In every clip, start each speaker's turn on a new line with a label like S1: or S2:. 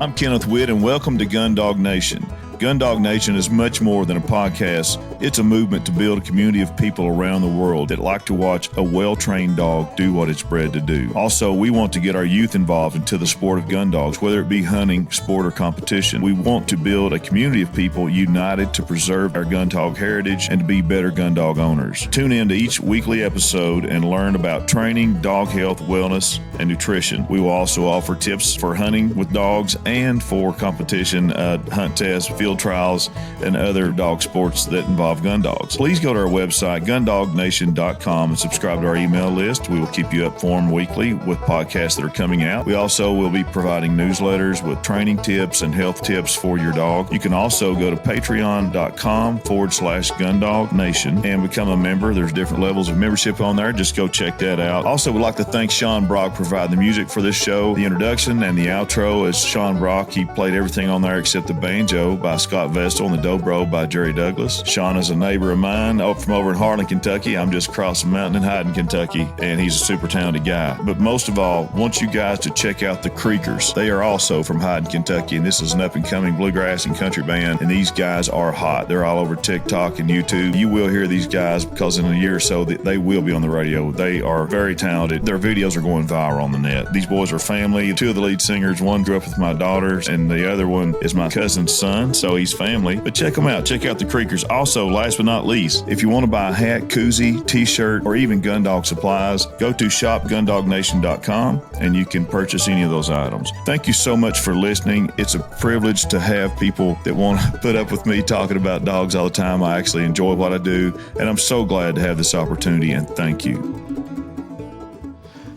S1: I'm Kenneth Witt, and welcome to Gundog Nation. Gundog Nation is much more than a podcast. It's a movement to build a community of people around the world that like to watch a well-trained dog do what it's bred to do. Also, we want to get our youth involved into the sport of gun dogs, whether it be hunting, sport, or competition. We want to build a community of people united to preserve our gun dog heritage and to be better gun dog owners. Tune in to each weekly episode and learn about training, dog health, wellness, and nutrition. We will also offer tips for hunting with dogs and for competition, hunt tests, field trials, and other dog sports that involve gun dogs. Please go to our website, gundognation.com, and subscribe to our email list. We will keep you informed weekly with podcasts that are coming out. We also will be providing newsletters with training tips and health tips for your dog. You can also go to patreon.com/gundognation and become a member. There's different levels of membership on there. Just go check that out. Also, we'd like to thank Sean Brock for providing the music for this show. The introduction and the outro is Sean Brock. He played everything on there except the banjo by Scott Vestal and the dobro by Jerry Douglas. Sean is a neighbor of mine from over in Harlan, Kentucky. I'm just across the mountain in Hyden, Kentucky, and he's a super talented guy. But most of all, I want you guys to check out the Creekers. They are also from Hyden, Kentucky, and this is an up-and-coming bluegrass and country band, and these guys are hot. They're all over TikTok and YouTube. You will hear these guys because in a year or so, they will be on the radio. They are very talented. Their videos are going viral on the net. These boys are family. Two of the lead singers, one grew up with my daughters, and the other one is my cousin's son, so he's family. But check them out. Check out the Creekers. Also, last but not least, if you want to buy a hat, koozie, t-shirt, or even gun dog supplies, go to shopgundognation.com and you can purchase any of those items. Thank you so much for listening. It's a privilege to have people that want to put up with me talking about dogs all the time. I actually enjoy what I do, and I'm so glad to have this opportunity, and thank you.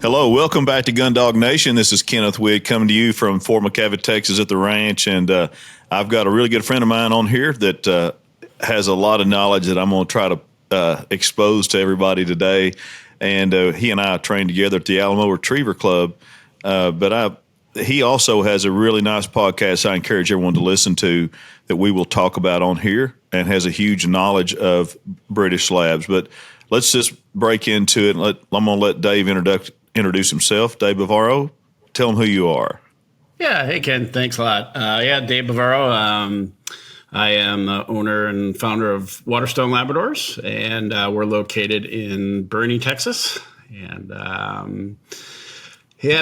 S1: Hello, welcome back to Gundog Nation. This is Kenneth Witt coming to you from Fort McCavitt, Texas at the ranch, and I've got a really good friend of mine on here that has a lot of knowledge that I'm going to try to expose to everybody today. And he and I trained together at the Alamo Retriever Club, but he also has a really nice podcast I encourage everyone to listen to that we will talk about on here, and has a huge knowledge of British Labs. But let's just break into it. I'm going to let Dave introduce himself. Dave Bavero, tell him who you are.
S2: Yeah. Hey, Ken. Thanks a lot. Dave Bavero. I am the owner and founder of Waterstone Labradors, and we're located in Boerne, Texas. And I've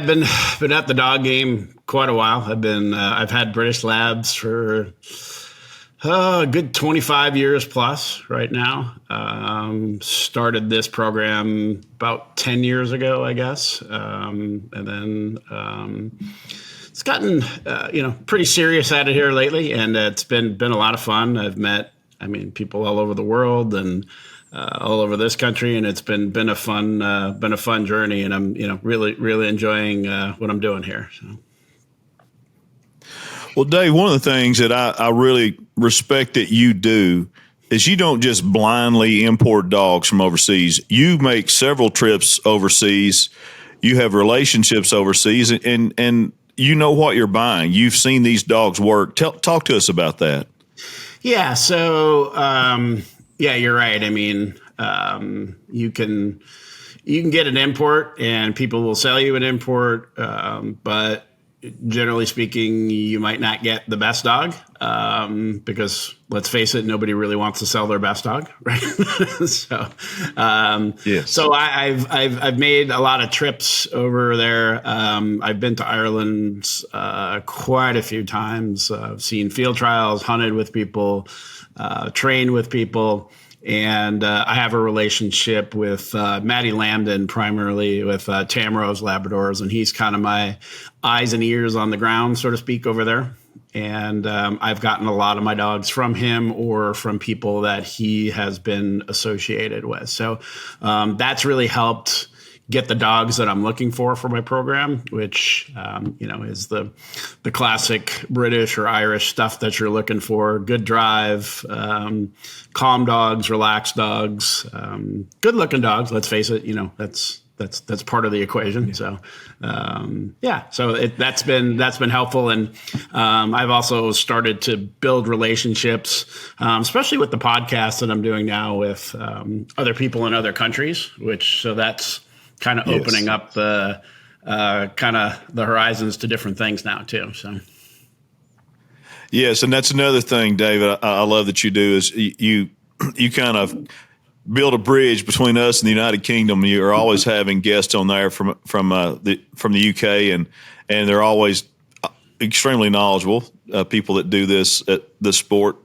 S2: been at the dog game quite a while. I've had British Labs for a good 25 years plus right now. Started this program about 10 years ago, I guess. And then it's gotten, pretty serious at it here lately, and it's been a lot of fun. I've met, people all over the world and all over this country, and it's been a fun journey, and I'm, really enjoying what I'm doing here. So.
S1: Well, Dave, one of the things that I really respect that you do is you don't just blindly import dogs from overseas. You make several trips overseas. You have relationships overseas, and you know what you're buying. You've seen these dogs work. Talk to us about that.
S2: Yeah. So, you're right. You can get an import, and people will sell you an import, but generally speaking, you might not get the best dog, because let's face it, nobody really wants to sell their best dog, right? So,
S1: yes.
S2: So I've made a lot of trips over there. I've been to Ireland quite a few times. I've seen field trials, hunted with people, trained with people. And I have a relationship with Matty Lambden, primarily with Tamarose Labradors, and he's kind of my eyes and ears on the ground, so to speak, over there. And I've gotten a lot of my dogs from him or from people that he has been associated with. So that's really helped get the dogs that I'm looking for my program, which, is the classic British or Irish stuff that you're looking for. Good drive, calm dogs, relaxed dogs, good looking dogs. Let's face it, that's part of the equation. So, that's been helpful. And, I've also started to build relationships, especially with the podcast that I'm doing now with, other people in other countries, so that's kind of opening up the kind of the horizons to different things now too. So
S1: Yes, and that's another thing, David. I love that you do is you kind of build a bridge between us and the United Kingdom. You're always having guests on there from the UK, and they're always extremely knowledgeable people that do this sport,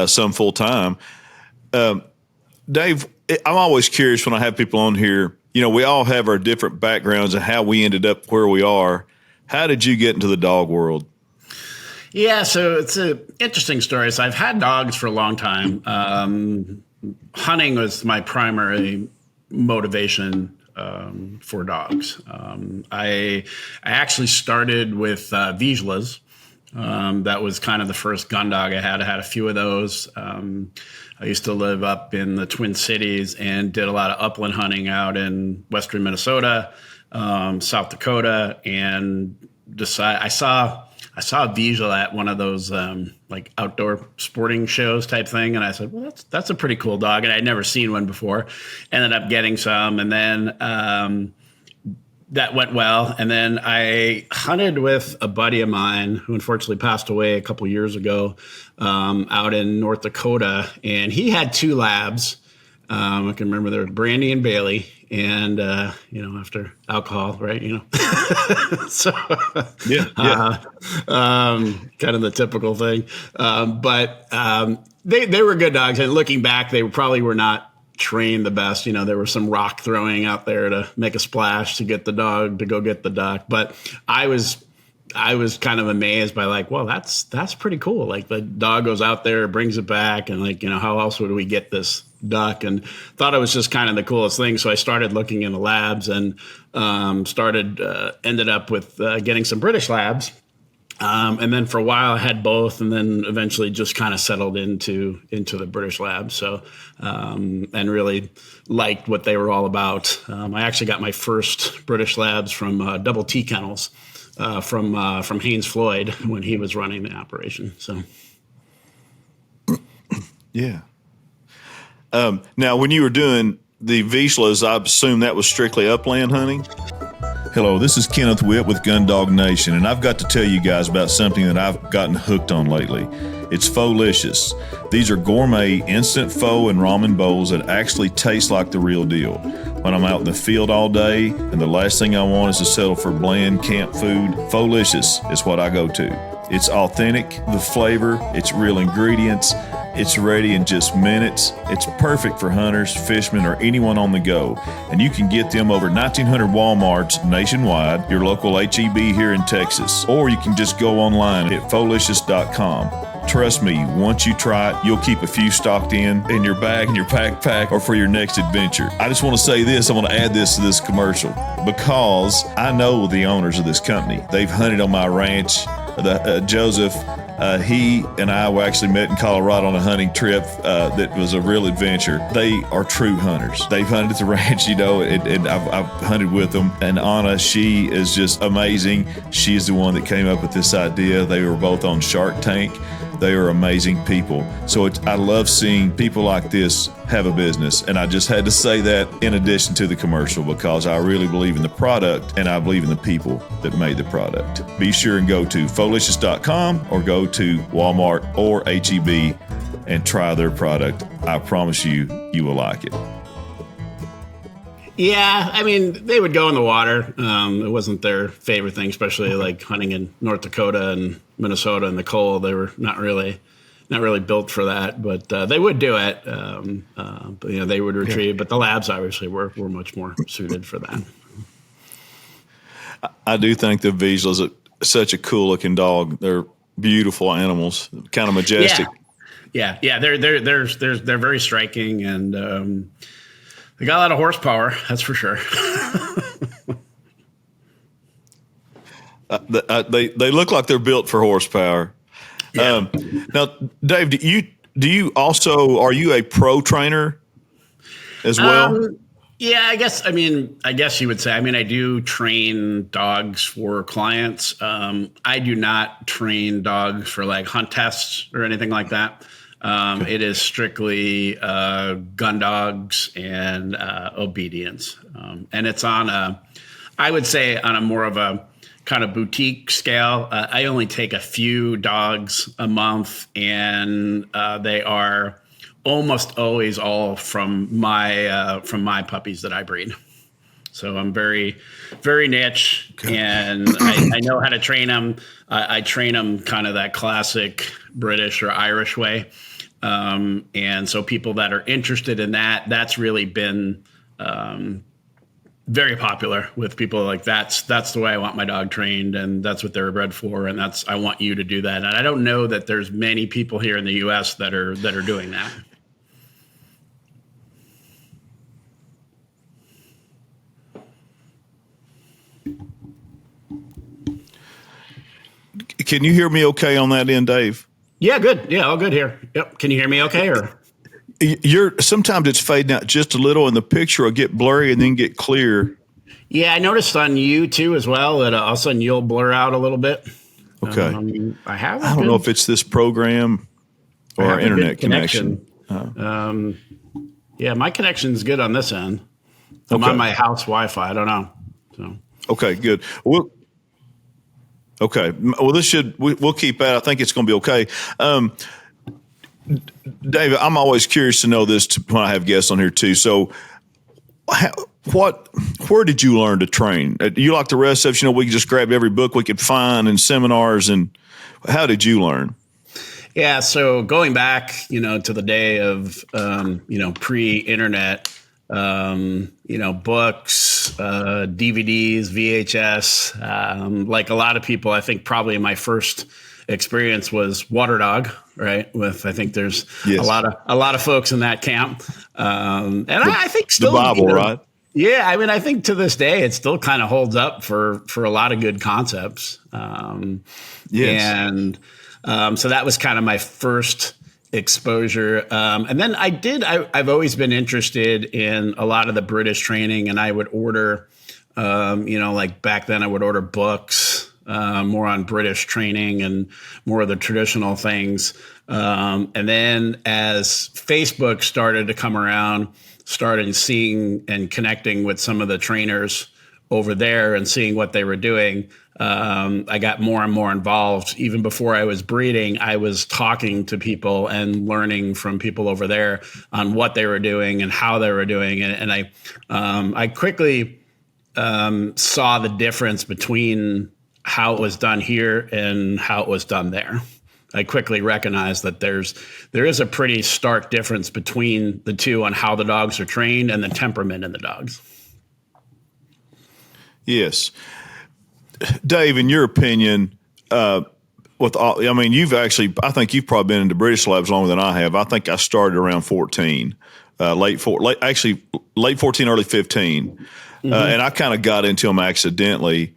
S1: some full time. Dave, I'm always curious when I have people on here. You know, we all have our different backgrounds and how we ended up where we are. How did you get into the dog world?
S2: Yeah, so it's an interesting story. So I've had dogs for a long time. Hunting was my primary motivation for dogs. I actually started with Vizslas. That was kind of the first gun dog I had. I had a few of those. I used to live up in the Twin Cities and did a lot of upland hunting out in western Minnesota, South Dakota, and I saw a Vizsla at one of those like outdoor sporting shows type thing, and I said, "Well, that's a pretty cool dog," and I'd never seen one before. Ended up getting some, and then that went well. And then I hunted with a buddy of mine who unfortunately passed away a couple years ago out in North Dakota, and he had two labs. I can remember they were Brandy and Bailey, and after alcohol, right? So kind of the typical thing. But they were good dogs, and looking back, they probably were not trained the best. There was some rock throwing out there to make a splash to get the dog to go get the duck. But I was kind of amazed by like, well, that's pretty cool. Like the dog goes out there, brings it back, and like, how else would we get this duck? And thought it was just kind of the coolest thing. So I started looking in the labs and ended up with getting some British labs. And then for a while I had both, and then eventually just kind of settled into the British lab. So, and really liked what they were all about. I actually got my first British labs from Double T Kennels, from Haynes Floyd when he was running the operation. So,
S1: yeah. Now, when you were doing the Vizslas, I assume that was strictly upland hunting? Hello, this is Kenneth Witt with Gundog Nation, and I've got to tell you guys about something that I've gotten hooked on lately. It's Pho-licious. These are gourmet instant pho and ramen bowls that actually taste like the real deal. When I'm out in the field all day and the last thing I want is to settle for bland camp food, Pho-licious is what I go to. It's authentic, the flavor, it's real ingredients. It's ready in just minutes. It's perfect for hunters, fishermen, or anyone on the go. And you can get them over 1,900 Walmarts nationwide, your local HEB here in Texas. Or you can just go online at pholicious.com. Trust me, once you try it, you'll keep a few stocked in your bag, in your backpack, or for your next adventure. I just want to say this. I want to add this to this commercial because I know the owners of this company. They've hunted on my ranch. Joseph, he and I were actually met in Colorado on a hunting trip that was a real adventure. They are true hunters. They've hunted at the ranch, and I've hunted with them. And Anna, she is just amazing. She is the one that came up with this idea. They were both on Shark Tank. They are amazing people. So I love seeing people like this have a business. And I just had to say that in addition to the commercial because I really believe in the product and I believe in the people that made the product. Be sure and go to pholicious.com or go to Walmart or HEB and try their product. I promise you will like it.
S2: Yeah, I mean, they would go in the water. It wasn't their favorite thing, especially like hunting in North Dakota and Minnesota in the cold. They were not really built for that, but they would do it. But they would retrieve. But the labs obviously were much more suited for that.
S1: I do think the Vizslas are such a cool looking dog. They're beautiful animals, kind of majestic.
S2: Yeah. They're very striking and. They got a lot of horsepower, that's for sure.
S1: They look like they're built for horsepower. Yeah. Now, Dave, do you also are you a pro trainer as well?
S2: Yeah, I guess you would say. I mean, I do train dogs for clients. I do not train dogs for like hunt tests or anything like that. It is strictly gun dogs and obedience. And it's I would say on a more of a kind of boutique scale. I only take a few dogs a month, and they are almost always all from my puppies that I breed. So I'm very, very niche, and I know how to train them. I train them kind of that classic British or Irish way. And so people that are interested in that, that's really been very popular with people. Like that's the way I want my dog trained, and that's what they're bred for, and I want you to do that. And I don't know that there's many people here in the U.S. that are doing that.
S1: Can you hear me okay on that end, Dave?
S2: Yeah, good. Yeah, all good here. Yep. Can you hear me okay? Or
S1: sometimes it's fading out just a little, and the picture will get blurry and then get clear.
S2: Yeah, I noticed on you too as well that all of a sudden you'll blur out a little bit.
S1: Okay.
S2: I
S1: don't know if it's this program or our internet connection.
S2: Yeah, my connection's good on this end. I'm on my house Wi-Fi. I don't know. So.
S1: Okay, good. Okay. Well, we'll keep that. I think it's going to be okay. David, I'm always curious to know this when I have guests on here too. So where did you learn to train? You like the rest of us, we could just grab every book we could find and seminars, and how did you learn?
S2: Yeah. So going back, to the day of, pre-internet, books, DVDs, VHS, like a lot of people, I think probably my first experience was Waterdog, right? I think there's a lot of folks in that camp. I think still
S1: the Bible, right?
S2: Yeah. I mean, I think to this day, it still kind of holds up for a lot of good concepts. Yes. So that was kind of my first exposure. And then I've always been interested in a lot of the British training, and I would order, like back then I would order books, more on British training and more of the traditional things. And then as Facebook started to come around, started seeing and connecting with some of the trainers over there and seeing what they were doing, I got more and more involved. Even before I was breeding, I was talking to people and learning from people over there on what they were doing and how they were doing it. And I quickly saw the difference between how it was done here and how it was done there. I quickly recognized that there is a pretty stark difference between the two on how the dogs are trained and the temperament in the dogs.
S1: Yes. Dave, in your opinion, I think you've probably been into British labs longer than I have. I think I started around 14, late 14, early 15. And I kind of got into them accidentally,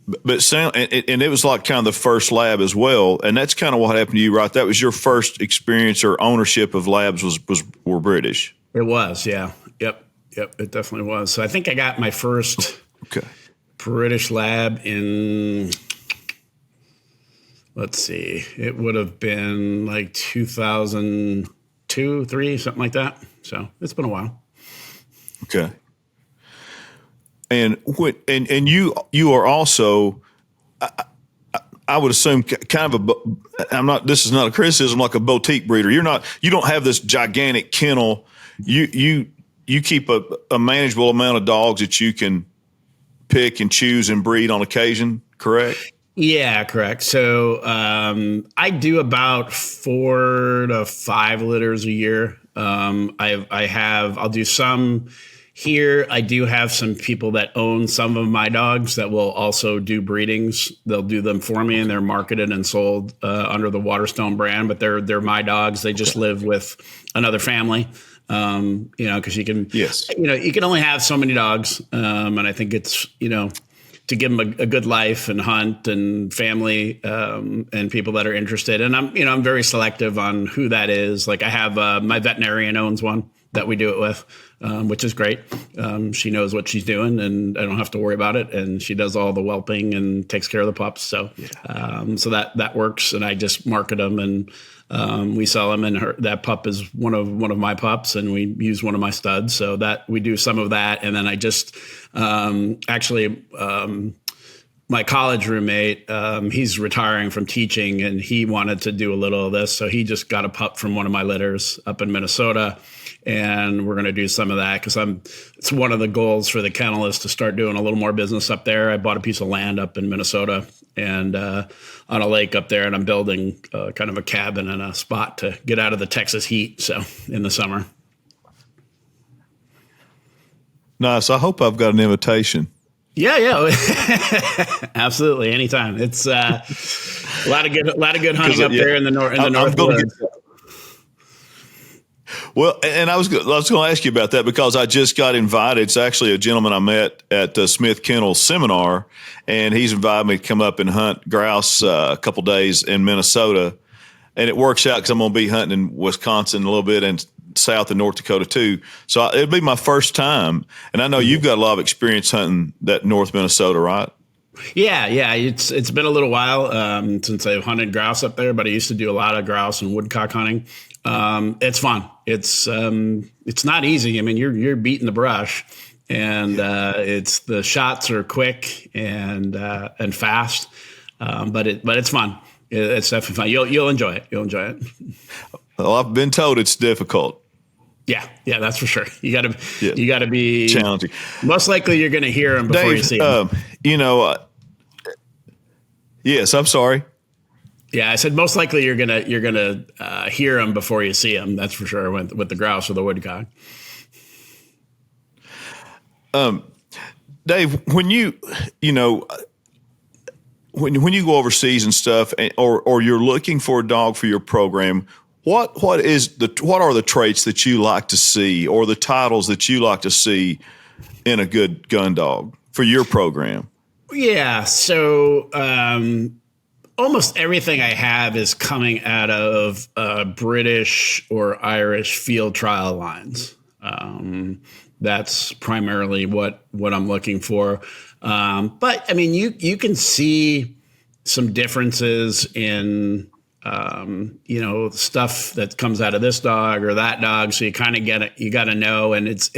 S1: and it was like kind of the first lab as well. And that's kind of what happened to you, right? That was your first experience or ownership of labs were British.
S2: It was. Yeah. Yep. It definitely was. So I think I got my first British lab in, let's see, it would have been like 2002, 3, something like that. So it's been a while.
S1: Okay. And you are also, I would assume, kind of this is not a criticism, like a boutique breeder. You don't have this gigantic kennel. You keep a manageable amount of dogs that you can pick and choose and breed on occasion, correct?
S2: Yeah, correct. So I do about 4 to 5 litters a year. I'll do some here. I do have some people that own some of my dogs that will also do breedings. They'll do them for me, and they're marketed and sold under the Waterstone brand, but they're my dogs. They just live with another family. Because you can, you can only have so many dogs. And I think it's, to give them a good life and hunt and family, and people that are interested. And I'm very selective on who that is. Like I have, my veterinarian owns one that we do it with, which is great. She knows what she's doing, and I don't have to worry about it. And she does all the whelping and takes care of the pups. So, so that works. And I just market them, and we sell them. And that pup is one of my pups, and we use one of my studs. So that we do some of that. And then I just my college roommate, he's retiring from teaching, and he wanted to do a little of this. So he just got a pup from one of my litters up in Minnesota, and we're going to do some of that because it's one of the goals for the kennel is to start doing a little more business up there. I bought a piece of land up in Minnesota and on a lake up there, and I'm building kind of a cabin and a spot to get out of the Texas heat. So in the summer.
S1: Nice. I hope I've got an invitation.
S2: Yeah. Absolutely. Anytime. It's a lot of good hunting up there in the north.
S1: Well, and I was going to ask you about that because I just got invited. It's actually a gentleman I met at the Smith Kennel seminar, and he's invited me to come up and hunt grouse a couple days in Minnesota. And it works out because I'm going to be hunting in Wisconsin a little bit and South and North Dakota too. So it'll be my first time. And I know you've got a lot of experience hunting that North Minnesota, right? Yeah.
S2: It's been a little while since I've hunted grouse up there, but I used to do a lot of grouse and woodcock hunting. It's fun. It's not easy. I mean, you're beating the brush, and it's the shots are quick and fast, but it's fun. It's definitely fun. You'll enjoy it. You'll enjoy it.
S1: Well, I've been told it's difficult.
S2: Yeah, that's for sure. You got to be
S1: challenging.
S2: Most likely, you're going to hear them before
S1: Dave,
S2: you see them.
S1: Yes, I'm sorry.
S2: Yeah, I said most likely you're gonna hear them before you see them. That's for sure with the grouse or the woodcock.
S1: Dave, when you go overseas and stuff, or you're looking for a dog for your program, what are the traits that you like to see, or the titles that you like to see in a good gun dog for your program? Yeah,
S2: so almost everything I have is coming out of British or Irish field trial lines. That's primarily what I'm looking for. But I mean, you can see some differences in stuff that comes out of this dog or that dog. So you kind of get it. You got to know, and it's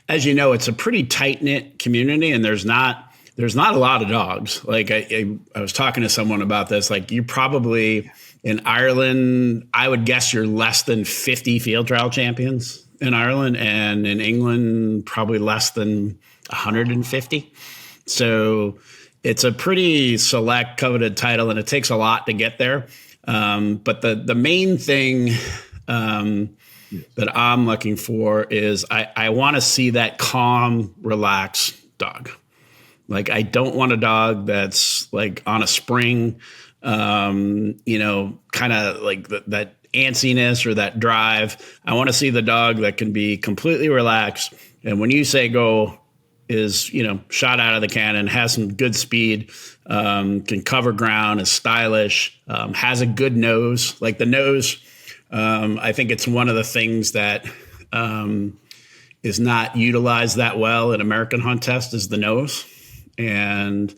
S2: as you know, it's a pretty tight knit community, and there's not a lot of dogs. Like I was talking to someone about this. Like you probably in Ireland, I would guess you're less than 50 field trial champions in Ireland, and in England, probably less than 150. So it's a pretty select, coveted title, and it takes a lot to get there. But the main thing that I'm looking for is I want to see that calm, relaxed dog. Like, I don't want a dog that's like on a spring, kind of like that antsiness or that drive. I want to see the dog that can be completely relaxed. And when you say go, is, shot out of the cannon, has some good speed, can cover ground, is stylish, has a good nose. Like the nose, I think it's one of the things that is not utilized that well in American Hunt Test is the nose. And,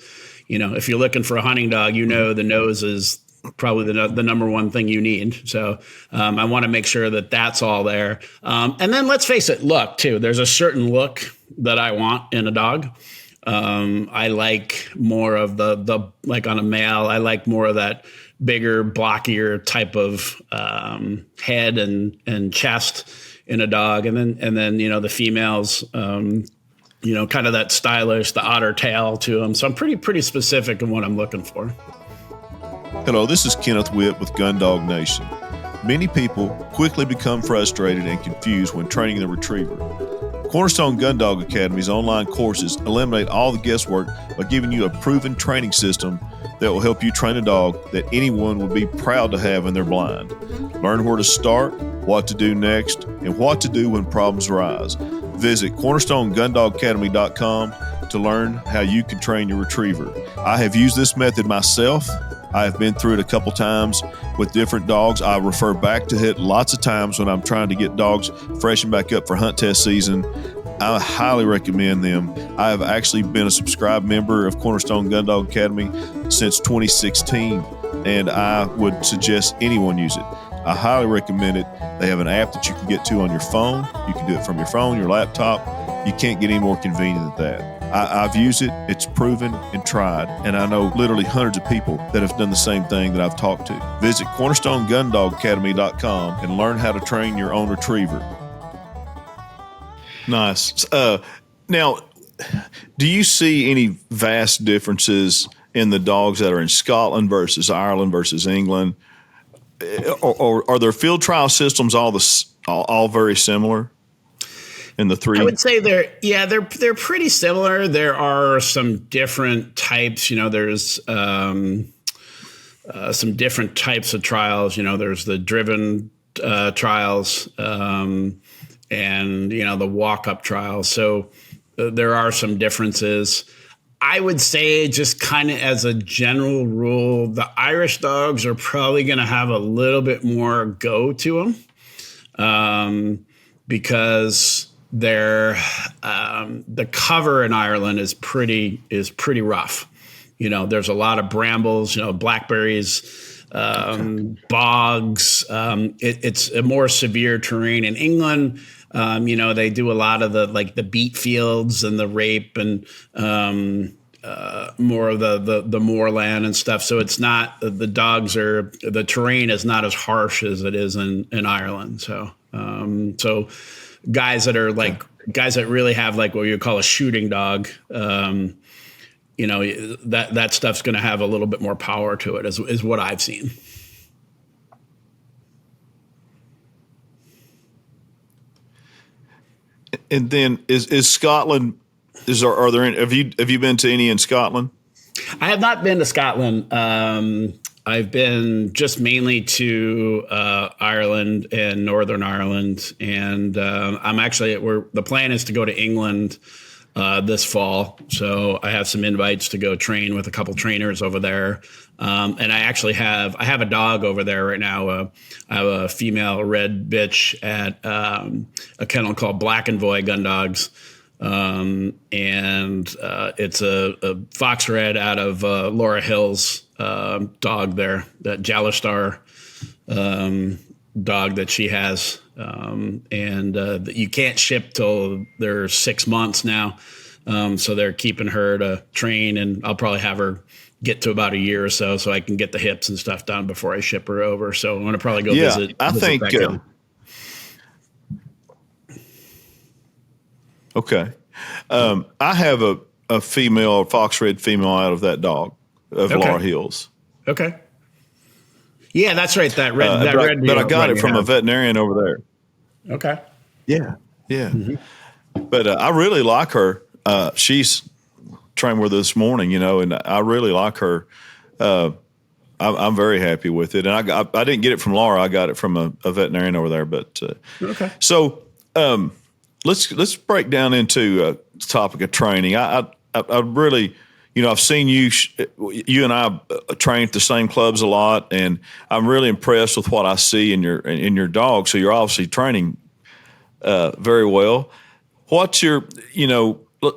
S2: if you're looking for a hunting dog, the nose is probably the number one thing you need. So I want to make sure that that's all there. And then let's face it, look too. There's a certain look that I want in a dog. I like more of the like on a male. I like more of that bigger, blockier type of head and chest in a dog. And then the females. Kind of that stylish, the otter tail to them. So I'm pretty specific in what I'm looking for.
S1: Hello, this is Kenneth Witt with Gundog Nation. Many people quickly become frustrated and confused when training the retriever. Cornerstone Gundog Academy's online courses eliminate all the guesswork by giving you a proven training system that will help you train a dog that anyone would be proud to have in their blind. Learn where to start, what to do next, and what to do when problems arise. Visit cornerstonegundogacademy.com to learn how you can train your retriever. I have used this method myself. I have been through it a couple times with different dogs. I refer back to it lots of times when I'm trying to get dogs freshened back up for hunt test season. I highly recommend them. I have actually been a subscribed member of Cornerstone Gundog Academy since 2016, and I would suggest anyone use it. I highly recommend it. They have an app that you can get to on your phone. You can do it from your phone, your laptop. You can't get any more convenient than that. I've used it, it's proven and tried, and I know literally hundreds of people that have done the same thing that I've talked to. Visit CornerstoneGundogAcademy.com and learn how to train your own retriever. Nice. Now, do you see any vast differences in the dogs that are in Scotland versus Ireland versus England? Or are their field trial systems all very similar in the three?
S2: I would say they're pretty similar. There are some different types. There's some different types of trials. There's the driven trials and the walk-up trials. So there are some differences. I would say, just kind of as a general rule, the Irish dogs are probably going to have a little bit more go to them because the cover in Ireland is pretty rough. There's a lot of brambles, blackberries, bogs. It's a more severe terrain. In England, they do a lot of the beet fields and the rape and more of the moorland and stuff. So it's not, the terrain is not as harsh as it is in Ireland. So guys that really have what you call a shooting dog, that stuff's going to have a little bit more power to it, is what I've seen.
S1: And then is Scotland? Are there any, have you been to any in Scotland?
S2: I have not been to Scotland. I've been just mainly to Ireland and Northern Ireland, and I'm actually the plan is to go to England this fall. So I have some invites to go train with a couple trainers over there. And I actually have a dog over there right now. I have a female red bitch at a kennel called Black and Voy Gundogs. And it's a fox red out of Laura Hill's dog there, that Jallistar dog that she has. And you can't ship till they're 6 months now. So they're keeping her to train, and I'll probably have her get to about a year or so I can get the hips and stuff done before I ship her over. So I'm going to probably go visit.
S1: I think. Okay. I have a female, fox red female out of that dog of Laura Hill's.
S2: Okay. Yeah, that's right. That red.
S1: But I got it from a veterinarian over there.
S2: Okay.
S1: Yeah. Yeah. Mm-hmm. But I really like her. She's trained with her this morning, and I really like her. I'm very happy with it. And I didn't get it from Laura. I got it from a veterinarian over there. But
S2: okay.
S1: So let's break down into the topic of training. I really, I've seen you and I train at the same clubs a lot, and I'm really impressed with what I see in your dog. So you're obviously training very well. What's your,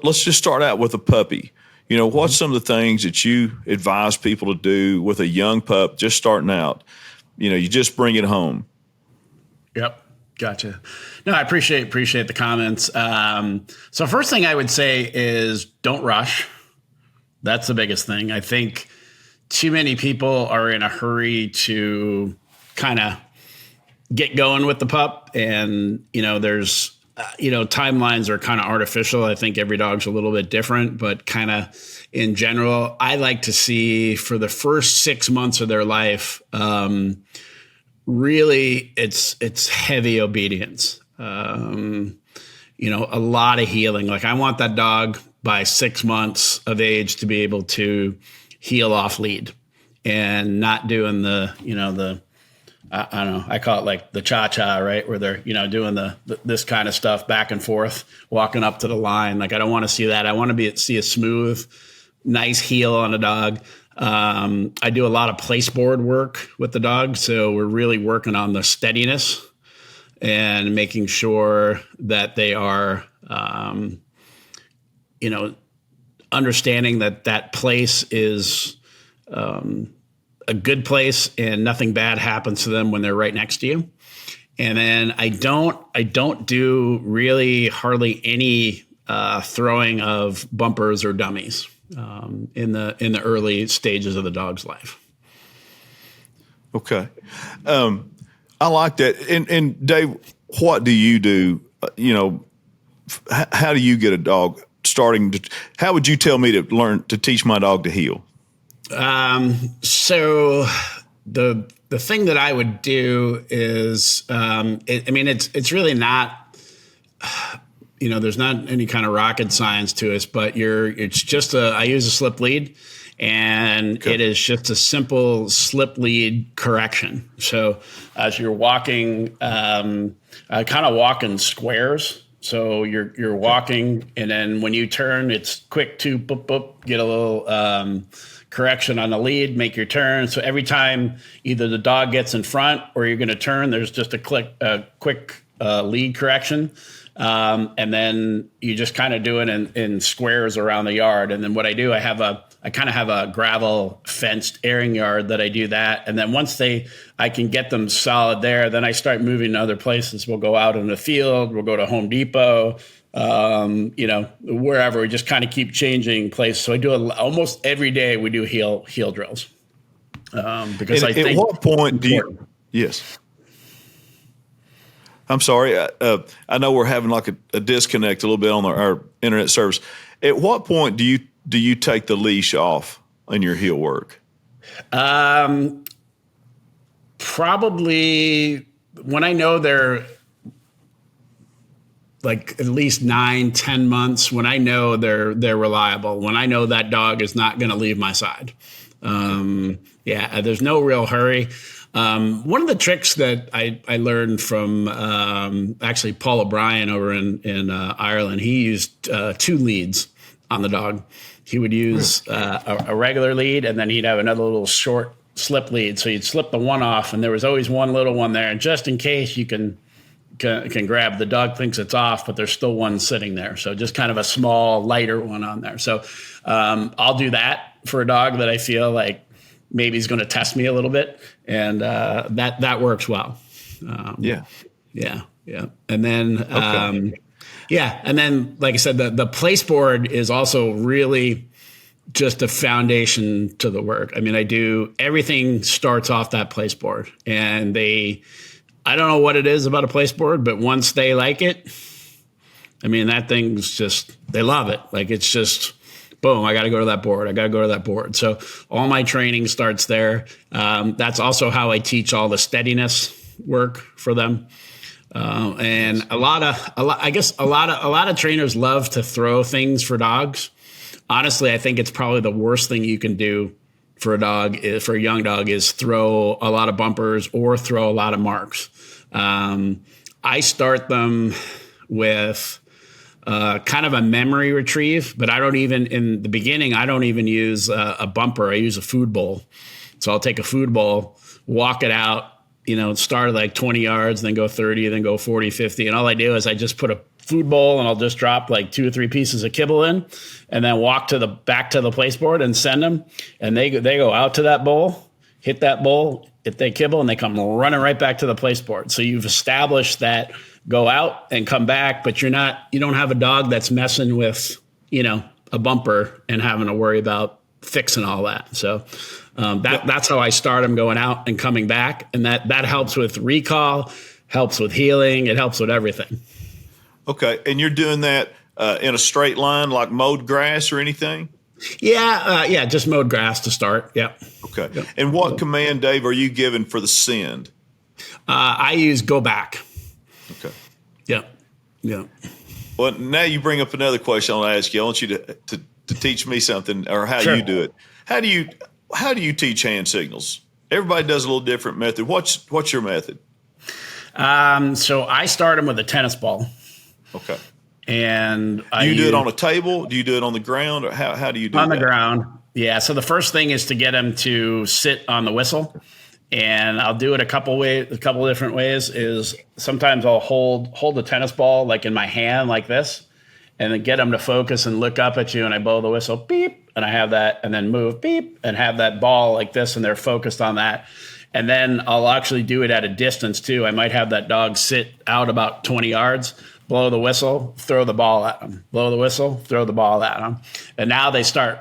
S1: let's just start out with a puppy. What's some of the things that you advise people to do with a young pup just starting out? You just bring it home.
S2: Yep. Gotcha. No, I appreciate the comments. So first thing I would say is don't rush. That's the biggest thing. I think too many people are in a hurry to kind of get going with the pup. And, there's, timelines are kind of artificial. I think every dog's a little bit different, but kind of in general, I like to see for the first 6 months of their life, really it's heavy obedience. A lot of healing. I want that dog by 6 months of age to be able to heel off lead and not doing I don't know, I call it the cha-cha, right? Where they're, doing this kind of stuff back and forth, walking up to the line. I don't want to see that. I want to see a smooth, nice heel on a dog. I do a lot of placeboard work with the dog. So we're really working on the steadiness and making sure that they are, understanding that place is a good place and nothing bad happens to them when they're right next to you. And then I don't do really hardly any throwing of bumpers or dummies in the early stages of the dog's life.
S1: Okay. I like that. And Dave, what do you do? How do you get a dog how would you tell me to teach my dog to heel?
S2: So the thing that I would do is, it's really not, there's not any kind of rocket science to it, but it's just I use a slip lead, and It is just a simple slip lead correction. So as you're walking, I kind of walk in squares. So you're walking, and then when you turn, it's quick to boop, boop, get a little correction on the lead, make your turn. So every time either the dog gets in front or you're going to turn, there's just a quick lead correction. And then you just kind of do it in squares around the yard. And then what I do, I kind of have a gravel fenced airing yard that I do that. And then once I can get them solid there, then I start moving to other places. We'll go out in the field, we'll go to Home Depot, wherever. We just kind of keep changing places. So I do almost every day we do heel drills. Because I think
S1: at what point do you, yes. I'm sorry. I know we're having like a disconnect a little bit on our internet service. At what point do you take the leash off in your heel work?
S2: Probably when I know they're like at least 9-10 months, when I know they're reliable, when I know that dog is not going to leave my side. There's no real hurry. One of the tricks that I learned from actually Paul O'Brien over in Ireland, he used 2 leads on the dog. He would use a regular lead, and then he'd have another little short slip lead. So you'd slip the one off, and there was always one little one there. And just in case you can grab, the dog thinks it's off, but there's still one sitting there. So just kind of a small, lighter one on there. So I'll do that for a dog that I feel like maybe he's going to test me a little bit. And that works well. Yeah. And then, and then, like I said, the place board is also really just a foundation to the work. I mean, everything starts off that place board, and I don't know what it is about a place board, but once they like it, I mean, that thing's just, they love it. Like, it's just, boom, I got to go to that board. I got to go to that board. So all my training starts there. That's also how I teach all the steadiness work for them. And a lot of trainers love to throw things for dogs. Honestly, I think it's probably the worst thing you can do for a young dog is throw a lot of bumpers or throw a lot of marks. I start them with kind of a memory retrieve, but in the beginning, I don't even use a bumper. I use a food bowl. So I'll take a food bowl, walk it out, start at like 20 yards, then go 30, then go 40, 50. And all I do is I just put a food bowl and I'll just drop like 2 or 3 pieces of kibble in, and then walk back to the place board and send them. And they go out to that bowl, hit that bowl, hit that kibble, and they come running right back to the place board. So you've established that go out and come back, but you don't have a dog that's messing with, a bumper and having to worry about fixing all that. So that's how I start them going out and coming back. And that helps with recall, helps with healing. It helps with everything.
S1: Okay. And you're doing that in a straight line, like mowed grass or anything?
S2: Yeah. Just mowed grass to start. Yep.
S1: Okay.
S2: Yep.
S1: And what command, Dave, are you given for the send?
S2: I use go back.
S1: Okay.
S2: Yeah.
S1: Well, now you bring up another question I want to ask you. I want you to teach me something, or how
S2: Sure.
S1: you do it. How do you teach hand signals? Everybody does a little different method. What's your method?
S2: So I start them with a tennis ball.
S1: Okay.
S2: And
S1: do you do it on a table? Do you do it on the ground? Or how do you do it?
S2: On the ground. Yeah. So the first thing is to get them to sit on the whistle. And I'll do it a couple different ways. Is sometimes I'll hold the tennis ball like in my hand like this, and then get them to focus and look up at you, and I blow the whistle, beep, and I have that, and then move, beep, and have that ball like this, and they're focused on that. And then I'll actually do it at a distance too. I might have that dog sit out about 20 yards, blow the whistle, throw the ball at them, blow the whistle, throw the ball at them. And now they start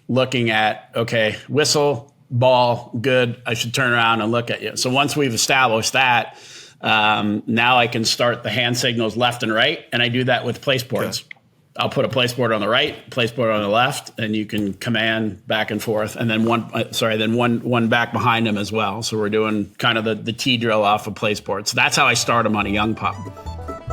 S2: looking at, okay, whistle, ball, good. I should turn around and look at you. So once we've established that, now I can start the hand signals left and right. And I do that with place boards. Okay. I'll put a place board on the right, place board on the left, and you can command back and forth. And then one back behind them as well. So we're doing kind of the T drill off of place board. So that's how I start them on a young pup.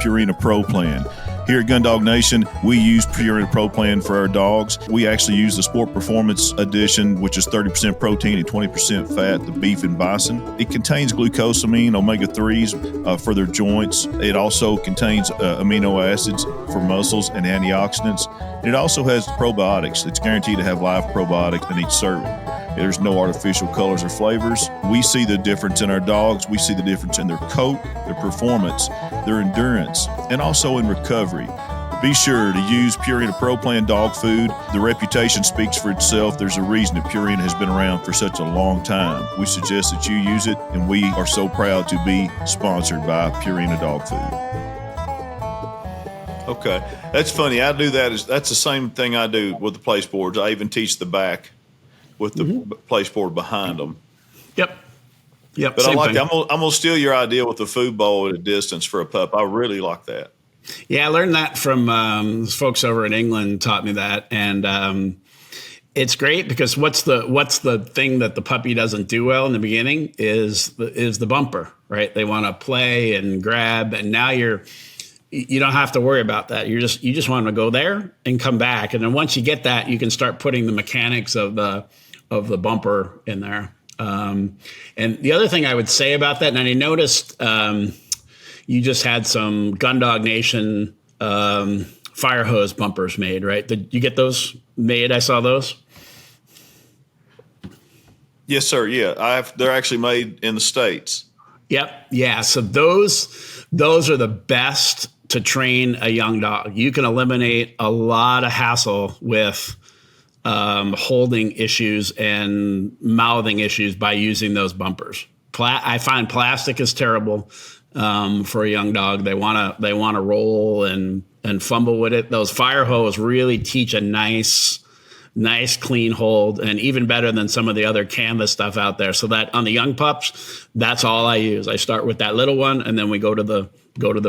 S1: Purina Pro Plan. Here at Gundog Nation, we use Purina Pro Plan for our dogs. We actually use the Sport Performance Edition, which is 30% protein and 20% fat, the beef and bison. It contains glucosamine, omega-3s for their joints. It also contains amino acids for muscles and antioxidants. And it also has probiotics. It's guaranteed to have live probiotics in each serving. There's no artificial colors or flavors. We see the difference in our dogs. We see the difference in their coat, their performance, their endurance, and also in recovery. Be sure to use Purina Pro Plan dog food. The reputation speaks for itself. There's a reason that Purina has been around for such a long time. We suggest that you use it, and we are so proud to be sponsored by Purina Dog Food. Okay, that's funny. I do that. That's the same thing I do with the place boards. I even teach the back with the place board behind them.
S2: Yep.
S1: But I like that. I'm gonna steal your idea with the food bowl at a distance for a pup. I really like that.
S2: Yeah, I learned that from folks over in England. Taught me that, and it's great because what's the thing that the puppy doesn't do well in the beginning is the bumper, right? They want to play and grab, and now you don't have to worry about that. You just want to go there and come back, and then once you get that, you can start putting the mechanics of the bumper in there. And the other thing I would say about that, and I noticed you just had some Gundog Nation fire hose bumpers made, right? Did you get those made? I saw those.
S1: Yes, sir. Yeah, they're actually made in the States.
S2: Yep. Yeah. So those are the best to train a young dog. You can eliminate a lot of hassle with holding issues and mouthing issues by using those bumpers. I find plastic is terrible for a young dog. They want to roll and fumble with it. Those fire hose really teach a nice clean hold, and even better than some of the other canvas stuff out there. So that on the young pups, that's all I use. I start with that little one, and then we go to the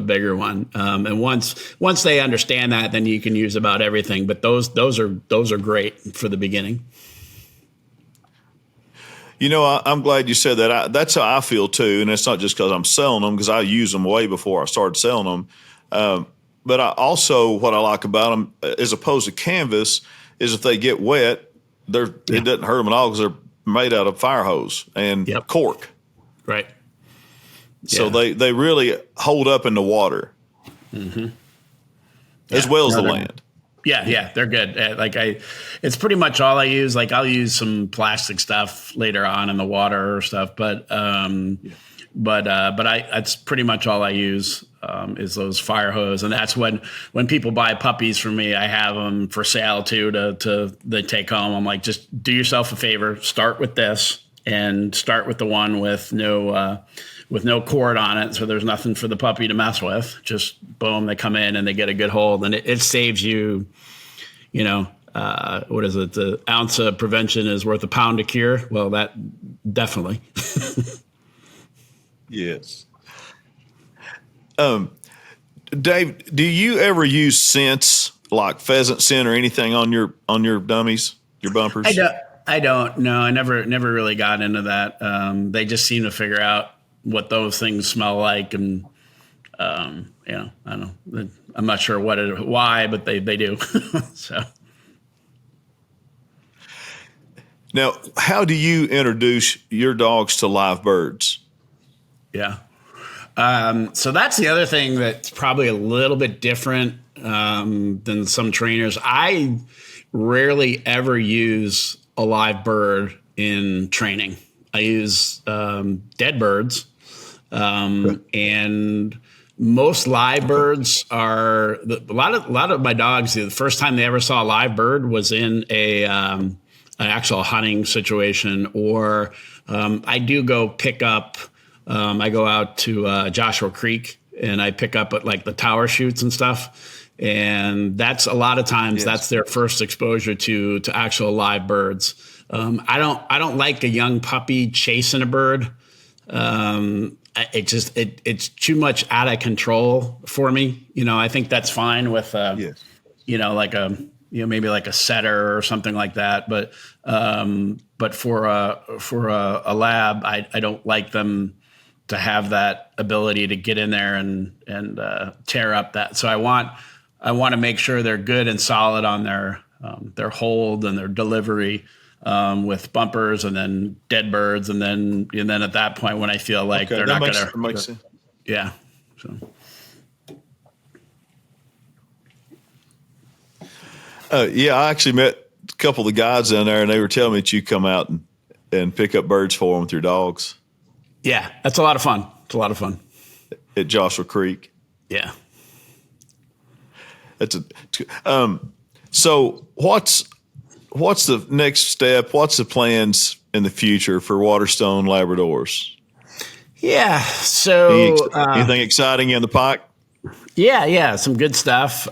S2: bigger one. And once they understand that, then you can use about everything. But those are great for the beginning.
S1: You know, I'm glad you said that. That's how I feel too, and it's not just because I'm selling them, because I use them way before I started selling them. But what I like about them, as opposed to canvas, is if they get wet, it doesn't hurt them at all because they're made out of fire hose and cork.
S2: Right.
S1: So they really hold up in the water, as well as the land.
S2: Yeah, they're good. It's pretty much all I use. Like I'll use some plastic stuff later on in the water or stuff, but that's pretty much all I use is those fire hose, and that's when people buy puppies from me, I have them for sale too to they take home. I'm like, just do yourself a favor, start with this, and start with the one with no cord on it, so there's nothing for the puppy to mess with. Just boom, they come in and they get a good hold, and it saves you, what is it? The ounce of prevention is worth a pound of cure. Well, that definitely.
S1: Yes. Dave, do you ever use scents like pheasant scent or anything on your dummies, your bumpers?
S2: I don't. No, I never really got into that. They just seem to figure out what those things smell like, and I don't know. I'm not sure why, but they do. So.
S1: Now, how do you introduce your dogs to live birds?
S2: Yeah. So that's the other thing that's probably a little bit different than some trainers. I rarely ever use a live bird in training. I use dead birds, and most live birds are a lot of my dogs. The first time they ever saw a live bird was in an actual hunting situation, or I do go pick up. I go out to Joshua Creek and I pick up at like the tower shoots and stuff. And that's a lot of times that's their first exposure to actual live birds. I don't like a young puppy chasing a bird. It's too much out of control for me. I think that's fine with, like maybe like a setter or something like that. But for a lab, I don't like them to have that ability to get in there and tear up that. So I want to make sure they're good and solid on their hold and their delivery, with bumpers and then dead birds. And then at that point, when I feel like they're not going to,
S1: makes sense.
S2: Yeah. So.
S1: I actually met a couple of the guys down there, and they were telling me that you come out and pick up birds for them with your dogs.
S2: Yeah, that's a lot of fun. It's a lot of fun.
S1: At Joshua Creek.
S2: Yeah.
S1: So what's the next step? What's the plans in the future for Waterstone Labradors?
S2: Yeah. So
S1: anything exciting in the pike?
S2: Yeah. Some good stuff.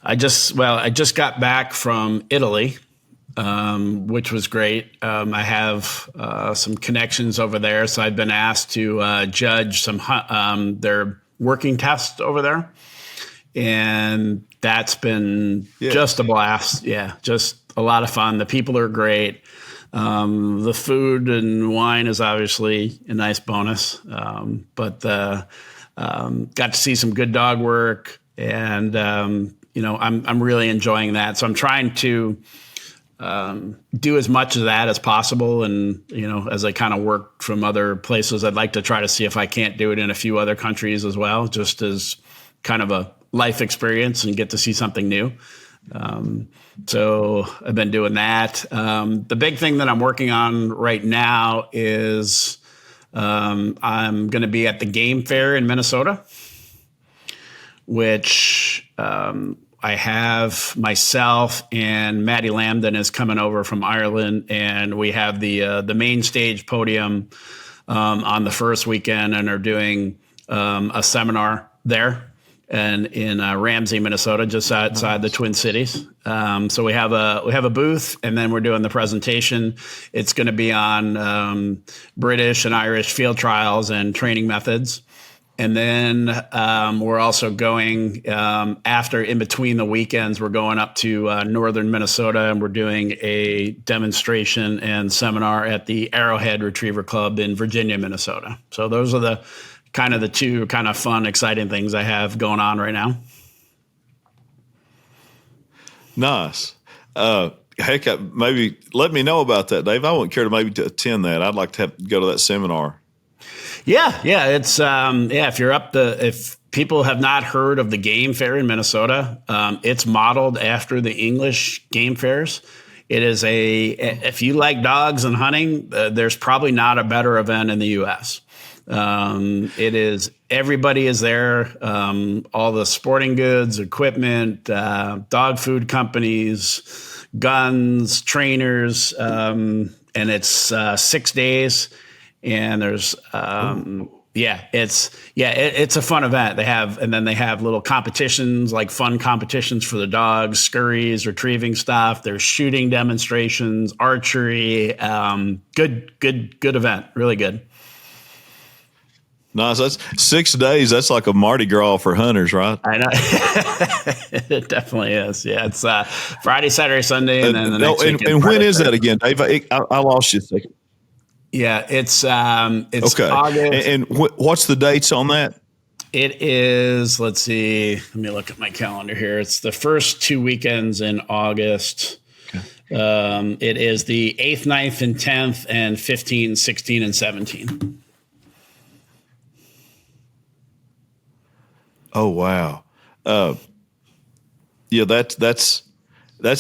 S2: I just got back from Italy, which was great. I have some connections over there, so I've been asked to judge some their working tests over there, and that's been just a blast. Yeah, just a lot of fun. The people are great. The food and wine is obviously a nice bonus, but got to see some good dog work, and I'm really enjoying that. So I'm trying to do as much of that as possible. And, as I kind of work from other places, I'd like to try to see if I can't do it in a few other countries as well, just as kind of a life experience and get to see something new. So I've been doing that. The big thing that I'm working on right now is I'm going to be at the game fair in Minnesota, which I have myself and Maddie Lambden is coming over from Ireland, and we have the main stage podium on the first weekend, and are doing a seminar there and in Ramsey, Minnesota, just outside the Twin Cities. So we have a booth, and then we're doing the presentation. It's going to be on British and Irish field trials and training methods. And then we're also going in between the weekends, we're going up to northern Minnesota, and we're doing a demonstration and seminar at the Arrowhead Retriever Club in Virginia, Minnesota. So those are the two kind of fun, exciting things I have going on right now.
S1: Nice. Maybe let me know about that, Dave. I wouldn't care to maybe attend that. I'd like to go to that seminar.
S2: Yeah. It's if people have not heard of the game fair in Minnesota, it's modeled after the English game fairs. It is if you like dogs and hunting, there's probably not a better event in the U.S. It is, everybody is there. All the sporting goods, equipment, dog food companies, guns, trainers, and it's 6 days. And there's, it's a fun event. They have little competitions, like fun competitions for the dogs, scurries, retrieving stuff. There's shooting demonstrations, archery. Good event. Really good.
S1: Nice. That's 6 days. That's like a Mardi Gras for hunters, right?
S2: I know. It definitely is. Yeah. It's Friday, Saturday, Sunday, and then the next weekend.
S1: And when is that again, Dave? I lost you a second.
S2: Yeah, it's
S1: okay.
S2: August.
S1: And what's the dates on that?
S2: It is, let's see, let me look at my calendar here. It's the first 2 weekends in August. Okay. It is the 8th, 9th, and 10th, and 15, 16, and 17.
S1: Oh, wow. That's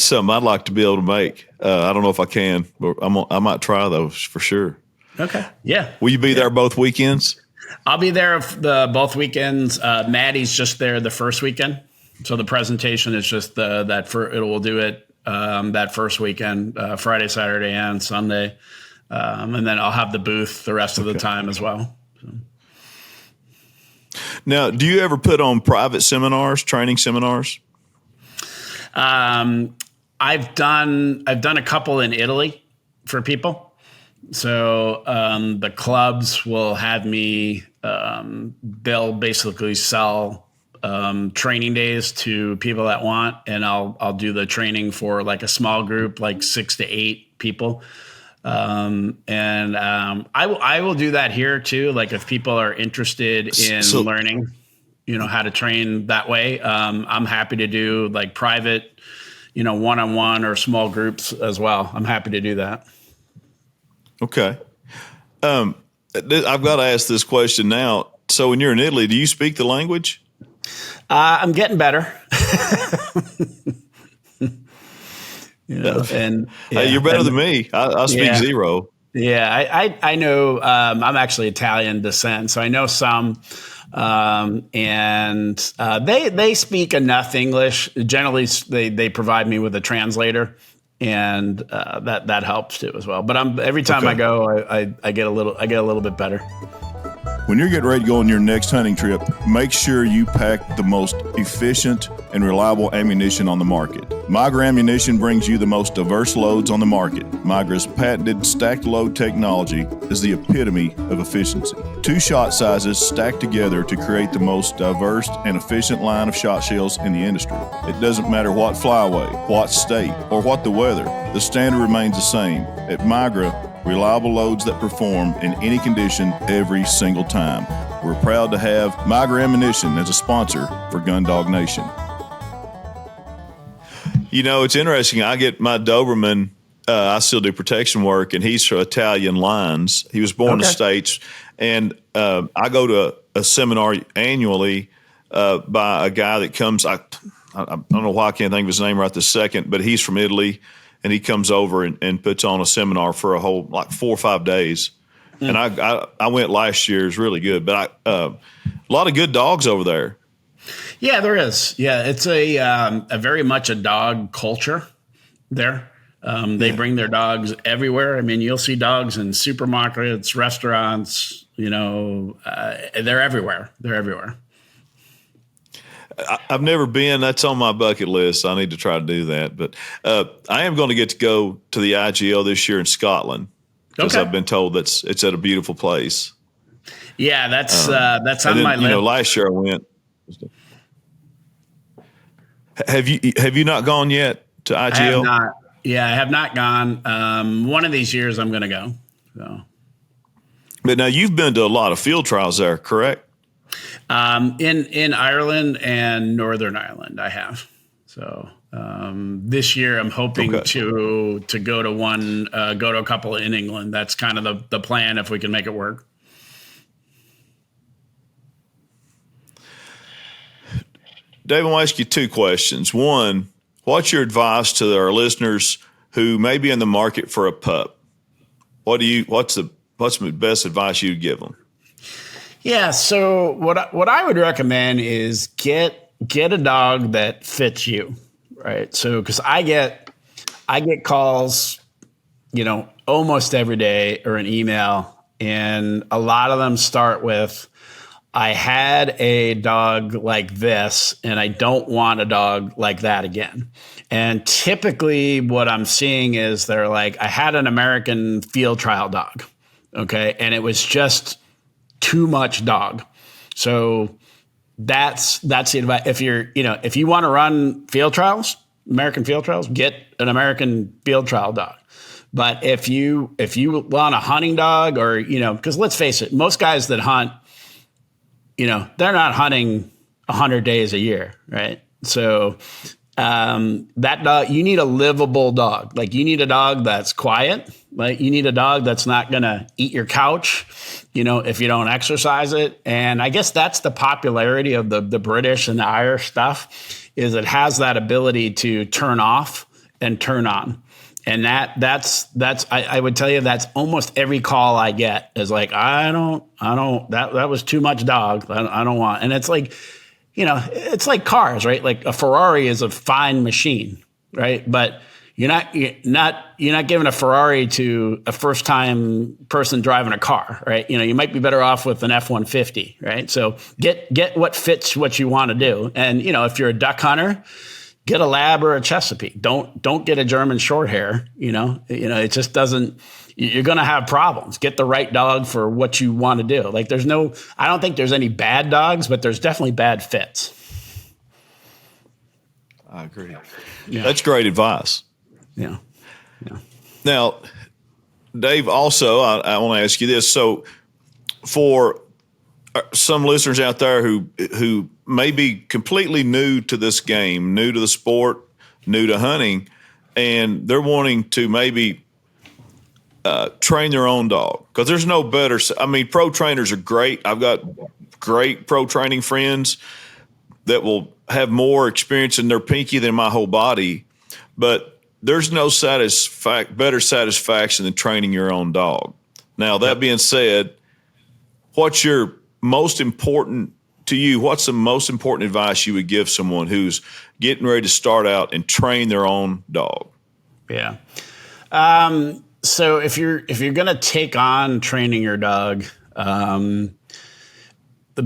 S1: something I'd like to be able to make. I don't know if I can, but I might try those for sure.
S2: Okay. Yeah.
S1: Will you be there both weekends?
S2: I'll be there both weekends. Maddie's just there the first weekend. So the presentation is just we'll do it that first weekend, Friday, Saturday, and Sunday. And then I'll have the booth the rest of the time as well. So.
S1: Now, do you ever put on private seminars, training seminars?
S2: I've done a couple in Italy for people. So the clubs will have me. They'll basically sell training days to people that want, and I'll do the training for like a small group, like 6 to 8 people. I will do that here too. Like if people are interested in learning, how to train that way, I'm happy to do like private, one-on-one or small groups as well. I'm happy to do that.
S1: Okay. I've got to ask this question now. So when you're in Italy, do you speak the language?
S2: I'm getting better. And
S1: hey, you're better than me. I speak zero.
S2: Yeah, I know. I'm actually Italian descent, so I know some. They speak enough English. Generally, they provide me with a translator, and that helps too as well. But every time I go, I get a little bit better.
S1: When you're getting ready to go on your next hunting trip, make sure you pack the most efficient and reliable ammunition on the market. Migra Ammunition brings you the most diverse loads on the market. Migra's patented stacked load technology is the epitome of efficiency. 2 shot sizes stacked together to create the most diverse and efficient line of shot shells in the industry. It doesn't matter what flyway, what state, or what the weather, the standard remains the same. At Migra, reliable loads that perform in any condition every single time. We're proud to have Migra Ammunition as a sponsor for Gundog Nation. It's interesting. I get my Doberman, I still do protection work, and he's for Italian lines. He was born in the States, and I go to a seminar annually by a guy that comes, I don't know why I can't think of his name right this second, but he's from Italy. And he comes over and puts on a seminar for a whole 4 or 5 days. And I went last year. It was really good. But a lot of good dogs over there.
S2: Yeah, there is. Yeah, it's a very much a dog culture there. They bring their dogs everywhere. I mean, you'll see dogs in supermarkets, restaurants. They're everywhere. They're everywhere.
S1: I've never been. That's on my bucket list. I need to try to do that. But I am going to get to go to the IGL this year in Scotland because I've been told it's at a beautiful place.
S2: Yeah, that's on my list.
S1: Last year I went. Have you not gone yet to IGL?
S2: I have not. Yeah, I have not gone. One of these years I'm going to go. So.
S1: But now you've been to a lot of field trials there, correct?
S2: In Ireland and Northern Ireland, I have. So this year, I'm hoping to go to a couple in England. That's kind of the plan if we can make it work.
S1: Dave, I want to ask you 2 questions. One, what's your advice to our listeners who may be in the market for a pup? What's the best advice you'd give them?
S2: Yeah. So what I would recommend is get a dog that fits you, right? So because I get calls, almost every day or an email, and a lot of them start with, I had a dog like this, and I don't want a dog like that again. And typically, what I'm seeing is they're like, I had an American field trial dog, okay, and it was just too much dog. So that's the advice. If you want to run field trials, American field trials, get an American field trial dog. But if you want a hunting dog, or because let's face it, most guys that hunt, they're not hunting 100 days a year, right? So that dog, you need a livable dog. Like you need a dog that's quiet. Like you need a dog that's not going to eat your couch, if you don't exercise it. And I guess that's the popularity of the British and the Irish stuff, is it has that ability to turn off and turn on. And I would tell you that's almost every call I get is like, I don't, that was too much dog. I don't want. And it's like, it's like cars, right? Like a Ferrari is a fine machine, right? But you're not giving a Ferrari to a first time person driving a car, right? You might be better off with an F-150, right? So get what fits what you want to do. And, if you're a duck hunter, get a lab or a Chesapeake. Don't get a German short hair. It just doesn't. You're going to have problems. Get the right dog for what you want to do. Like I don't think there's any bad dogs, but there's definitely bad fits.
S1: I agree. Yeah. That's great advice.
S2: Yeah.
S1: Now, Dave, also, I want to ask you this. So for some listeners out there who may be completely new to this game, new to the sport, new to hunting, and they're wanting to maybe train their own dog, because there's no better. I mean, pro trainers are great. I've got great pro training friends that will have more experience in their pinky than my whole body, but there's no better satisfaction than training your own dog. Now, that being said, what's your most important to you? What's the most important advice you would give someone who's getting ready to start out and train their own dog?
S2: Yeah. So if you're going to take on training your dog, the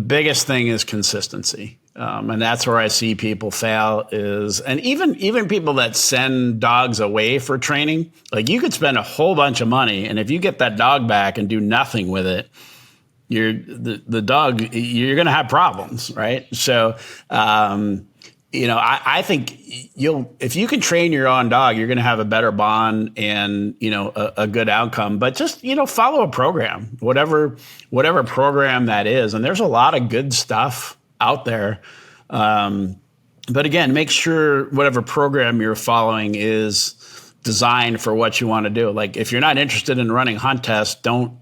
S2: biggest thing is consistency. And that's where I see people fail and even people that send dogs away for training, like you could spend a whole bunch of money, and if you get that dog back and do nothing with it, the dog, you're going to have problems, right? So, I think if you can train your own dog, you're going to have a better bond and, a good outcome. But just, follow a program, whatever program that is. And there's a lot of good stuff out there. But again, make sure whatever program you're following is designed for what you want to do. Like if you're not interested in running hunt tests, don't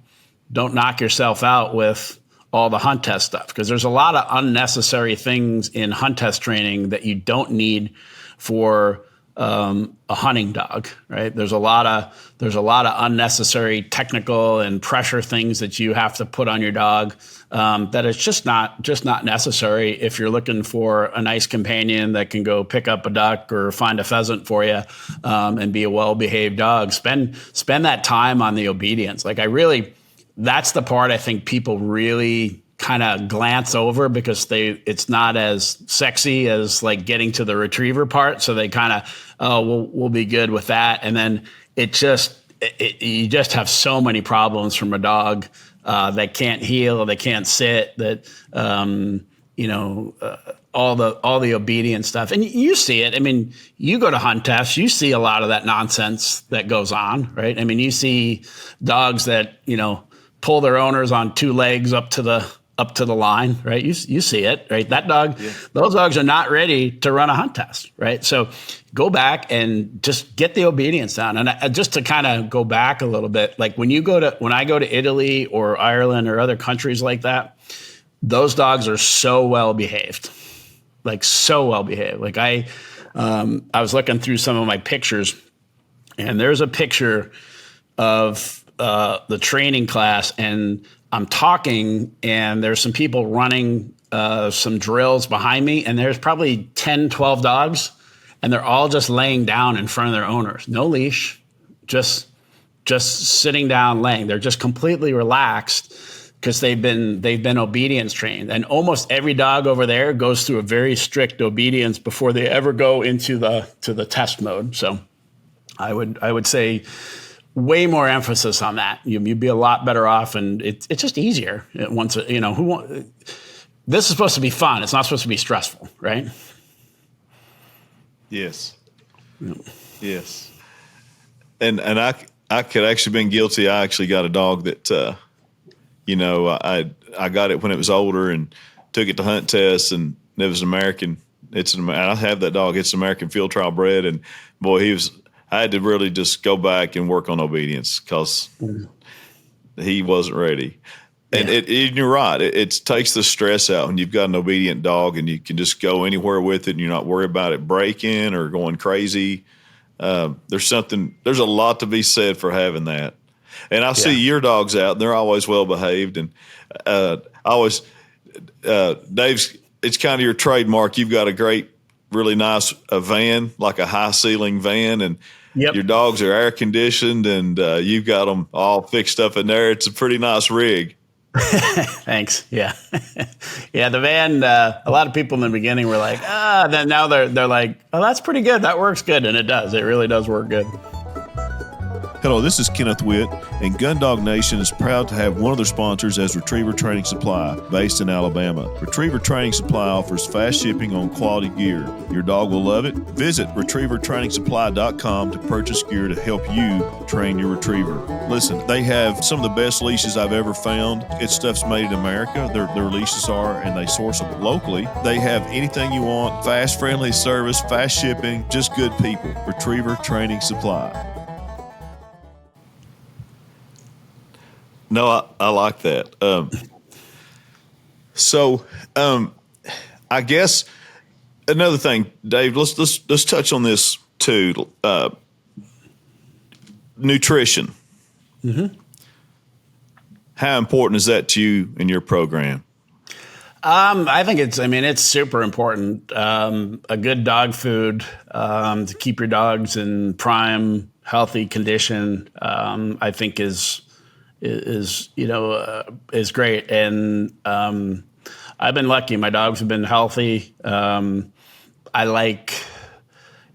S2: knock yourself out with all the hunt test stuff, because there's a lot of unnecessary things in hunt test training that you don't need for a hunting dog, right? There's a lot of unnecessary technical and pressure things that you have to put on your dog that it's just not necessary if you're looking for a nice companion that can go pick up a duck or find a pheasant for you and be a well-behaved dog. Spend that time on the obedience. That's the part I think people really kind of glance over, because it's not as sexy as like getting to the retriever part. So they kind of, we'll be good with that. And then you just have so many problems from a dog that can't heel, they can't sit, that, all the obedience stuff. And you see it. I mean, you go to hunt tests, you see a lot of that nonsense that goes on, right? I mean, you see dogs that, pull their owners on two legs up to the line, right? You see it, right? That dog, Those dogs are not ready to run a hunt test, right? So go back and just get the obedience down. And just to kind of go back a little bit, like when I go to Italy or Ireland or other countries like that, those dogs are so well behaved, like so well behaved. Like I was looking through some of my pictures, and there's a picture of the training class, and I'm talking, and there's some people running some drills behind me, and there's probably 10, 12 dogs, and they're all just laying down in front of their owners. No leash, just sitting down, laying. They're just completely relaxed because they've been obedience trained. And almost every dog over there goes through a very strict obedience before they ever go into the test mode. So I would say way more emphasis on that. You'd be a lot better off, and it's just easier. This is supposed to be fun. It's not supposed to be stressful, right?
S1: Yes. Yes. And I could actually been guilty. I actually got a dog that, I got it when it was older and took it to hunt tests, and it was an American. I have that dog. It's an American field trial bred, and boy, I had to really just go back and work on obedience because he wasn't ready. And you're right. It takes the stress out when you've got an obedient dog and you can just go anywhere with it and you're not worried about it breaking or going crazy. There's a lot to be said for having that. And I see your dogs out, and they're always well behaved. And Dave's, it's kind of your trademark. You've got a great really nice a van, like a high ceiling van, and
S2: Yep.
S1: your dogs are air conditioned, and you've got them all fixed up in there. It's a pretty nice rig.
S2: Thanks. Yeah. Yeah. The van, a lot of people in the beginning were like, then now they're like, oh, that's pretty good. That works good. And it does. It really does work good.
S1: Hello, this is Kenneth Witt, and Gundog Nation is proud to have one of their sponsors as Retriever Training Supply, based in Alabama. Retriever Training Supply offers fast shipping on quality gear. Your dog will love it. Visit retrievertrainingsupply.com to purchase gear to help you train your retriever. Listen, they have some of the best leashes I've ever found. It's stuff's made in America. Their leashes are, and they source them locally. They have anything you want, fast, friendly service, fast shipping, just good people. Retriever Training Supply. No, I like that. I guess another thing, Dave. Let's touch on this too. Nutrition. Mm-hmm. How important is that to you in your program?
S2: I think it's super important. A good dog food to keep your dogs in prime, healthy condition. I think is great. And I've been lucky. My dogs have been healthy. I like,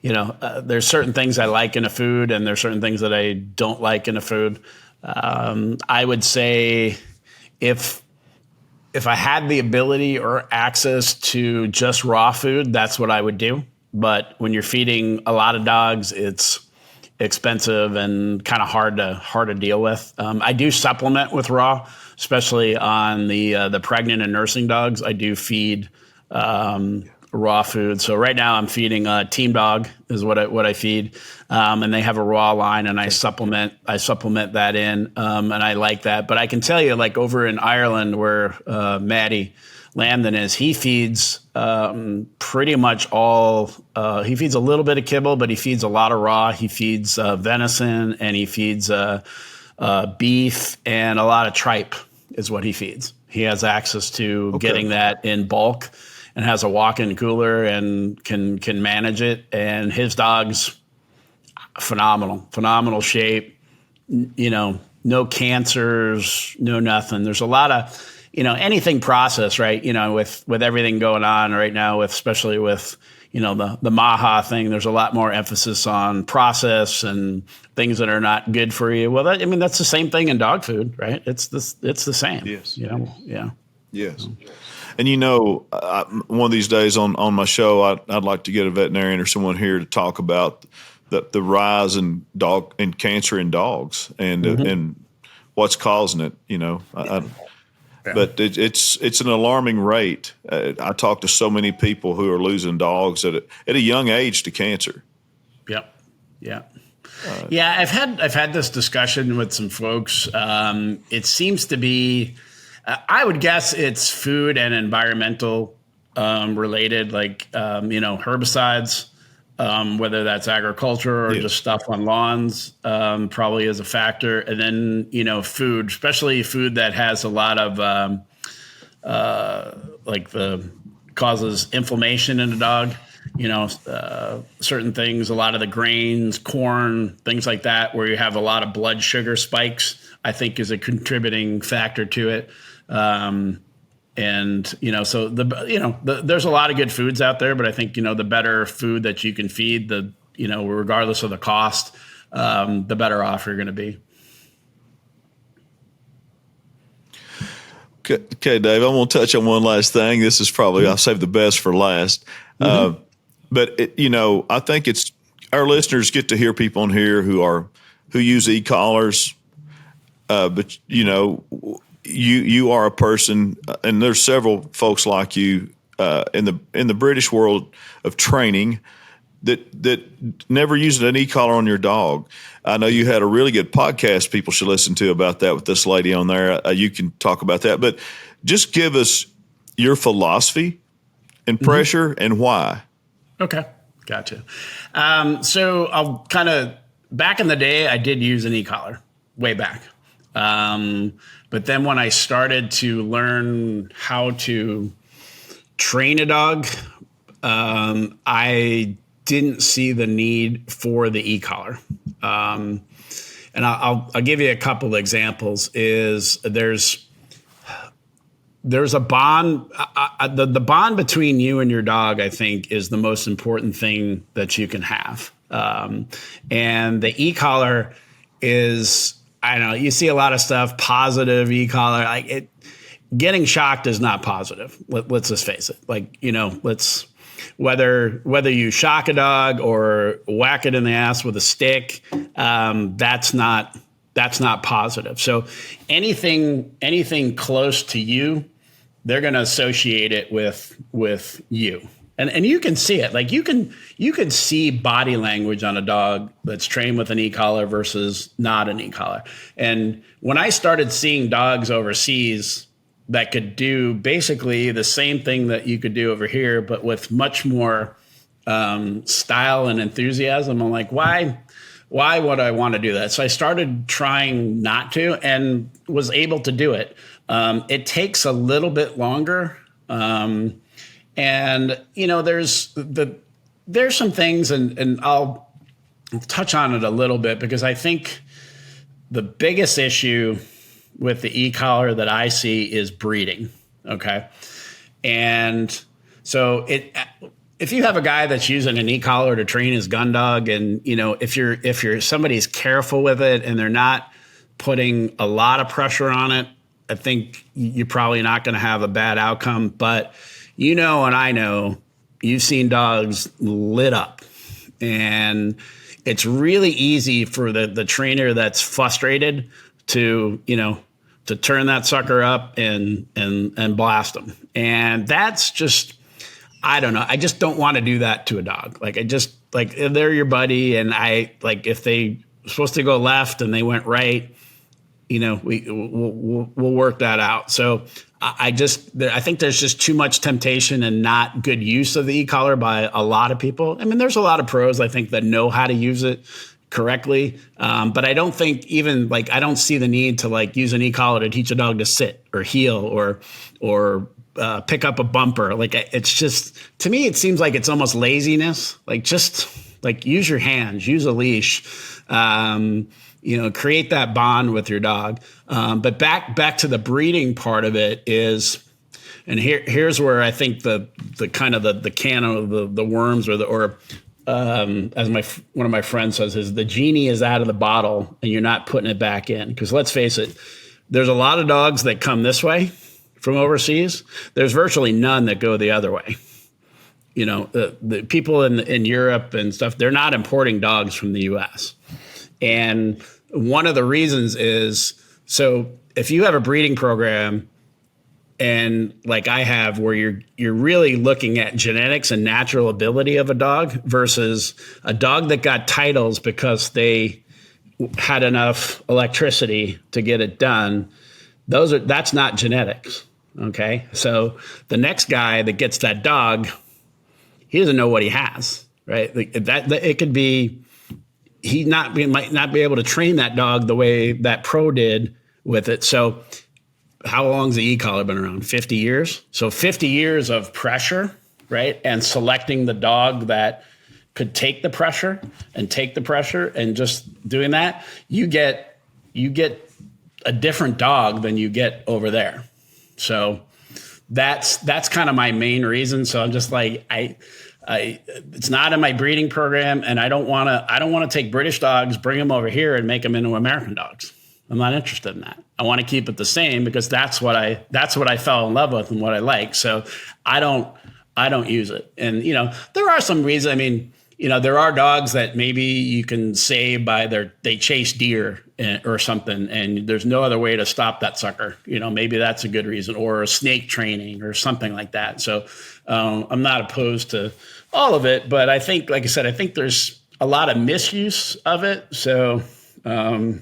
S2: there's certain things I like in a food, and there's certain things that I don't like in a food. I would say if I had the ability or access to just raw food, that's what I would do. But when you're feeding a lot of dogs, it's expensive and kind of hard to deal with. I do supplement with raw, especially on the pregnant and nursing dogs. I do feed raw food. So right now I'm feeding Team Dog is what I feed, and they have a raw line, and I supplement that in, and I like that. But I can tell you, like over in Ireland where Maddie Lambden is, he feeds pretty much all. He feeds a little bit of kibble, but he feeds a lot of raw. He feeds venison, and he feeds beef, and a lot of tripe is what he feeds. He has access to getting that in bulk, and has a walk-in cooler and can manage it. And his dog's phenomenal shape. No cancers, no nothing. There's a lot of anything processed, right? With everything going on right now, especially with the Maha thing, there's a lot more emphasis on process and things that are not good for you. Well, that's the same thing in dog food, right? It's the same.
S1: Yes.
S2: Yeah.
S1: Yes. And one of these days on my show, I'd like to get a veterinarian or someone here to talk about the rise in cancer in dogs and and what's causing it. But it's an alarming rate. I talk to so many people who are losing dogs at a young age to cancer.
S2: Yep. Yeah. Yeah. I've had this discussion with some folks. It seems to be, I would guess it's food and environmental related, like herbicides. Whether that's agriculture or just stuff on lawns, probably is a factor. And then, food, especially food that has a lot of causes inflammation in a dog, certain things, a lot of the grains, corn, things like that, where you have a lot of blood sugar spikes, I think is a contributing factor to it. So there's a lot of good foods out there, but I think, the better food that you can feed, regardless of the cost, the better off you're going to be.
S1: Okay, Dave, I'm going to touch on one last thing. This is probably, I'll save the best for last. But I think it's our listeners get to hear people on here who use e-collars. But you are a person, and there's several folks like you in the British world of training that never used an e-collar on your dog. I know you had a really good podcast people should listen to about that with this lady on there. You can talk about that, but just give us your philosophy and pressure and why.
S2: Okay, gotcha. So I'll kind of, back in the day, I did use an e-collar way back. But then when I started to learn how to train a dog, I didn't see the need for the e-collar. And I'll give you a couple of examples. There's a bond. The bond between you and your dog, I think, is the most important thing that you can have. And the e-collar is, I don't know, you see a lot of stuff, positive e-collar. Getting shocked is not positive. Let's just face it. Whether you shock a dog or whack it in the ass with a stick, that's not positive. So anything close to you, they're going to associate it with you. And you can see it. Like you can see body language on a dog that's trained with an e-collar versus not an e-collar. And when I started seeing dogs overseas that could do basically the same thing that you could do over here, but with much more style and enthusiasm, I'm like, why would I want to do that? So I started trying not to, and was able to do it. It takes a little bit longer. And there's some things, and I'll touch on it a little bit, because I think the biggest issue with the e-collar that I see is breeding. Okay. And so if you have a guy that's using an e-collar to train his gun dog, and if you're somebody's careful with it and they're not putting a lot of pressure on it, I think you're probably not going to have a bad outcome. But and I know you've seen dogs lit up, and it's really easy for the trainer that's frustrated to turn that sucker up and blast them. And that's just, I don't know. I just don't want to do that to a dog. If they're your buddy, and if they were supposed to go left and they went right, we'll work that out. So I think there's just too much temptation and not good use of the e-collar by a lot of people. I mean, there's a lot of pros, I think, that know how to use it correctly. But I don't think I don't see the need to use an e-collar to teach a dog to sit or heel or pick up a bumper. It's just, to me, it seems like it's almost laziness. Use your hands, use a leash, create that bond with your dog. But back to the breeding part of it is, and here's where I think the kind of the can of the worms as one of my friends says, is the genie is out of the bottle and you're not putting it back in. Because let's face it, there's a lot of dogs that come this way from overseas. There's virtually none that go the other way. The people in Europe and stuff, they're not importing dogs from the US. And one of the reasons is, so if you have a breeding program, and like I have, where you're really looking at genetics and natural ability of a dog versus a dog that got titles because they had enough electricity to get it done, that's not genetics. Okay. So the next guy that gets that dog, he doesn't know what he has, right? It could be, might not be able to train that dog the way that pro did with it. So how long's the e-collar been around? 50 years. So 50 years of pressure, right? And selecting the dog that could take the pressure and just doing that, you get a different dog than you get over there. So that's kind of my main reason. So I'm just it's not in my breeding program, and I don't want to take British dogs, bring them over here and make them into American dogs. I'm not interested in that. I want to keep it the same because that's what I fell in love with and what I like. So I don't use it. And there are some reasons. I mean, there are dogs that maybe you can say they chase deer or something, and there's no other way to stop that sucker. Maybe that's a good reason, or snake training or something like that. So I'm not opposed to all of it, but I think, like I said, I think there's a lot of misuse of it. So I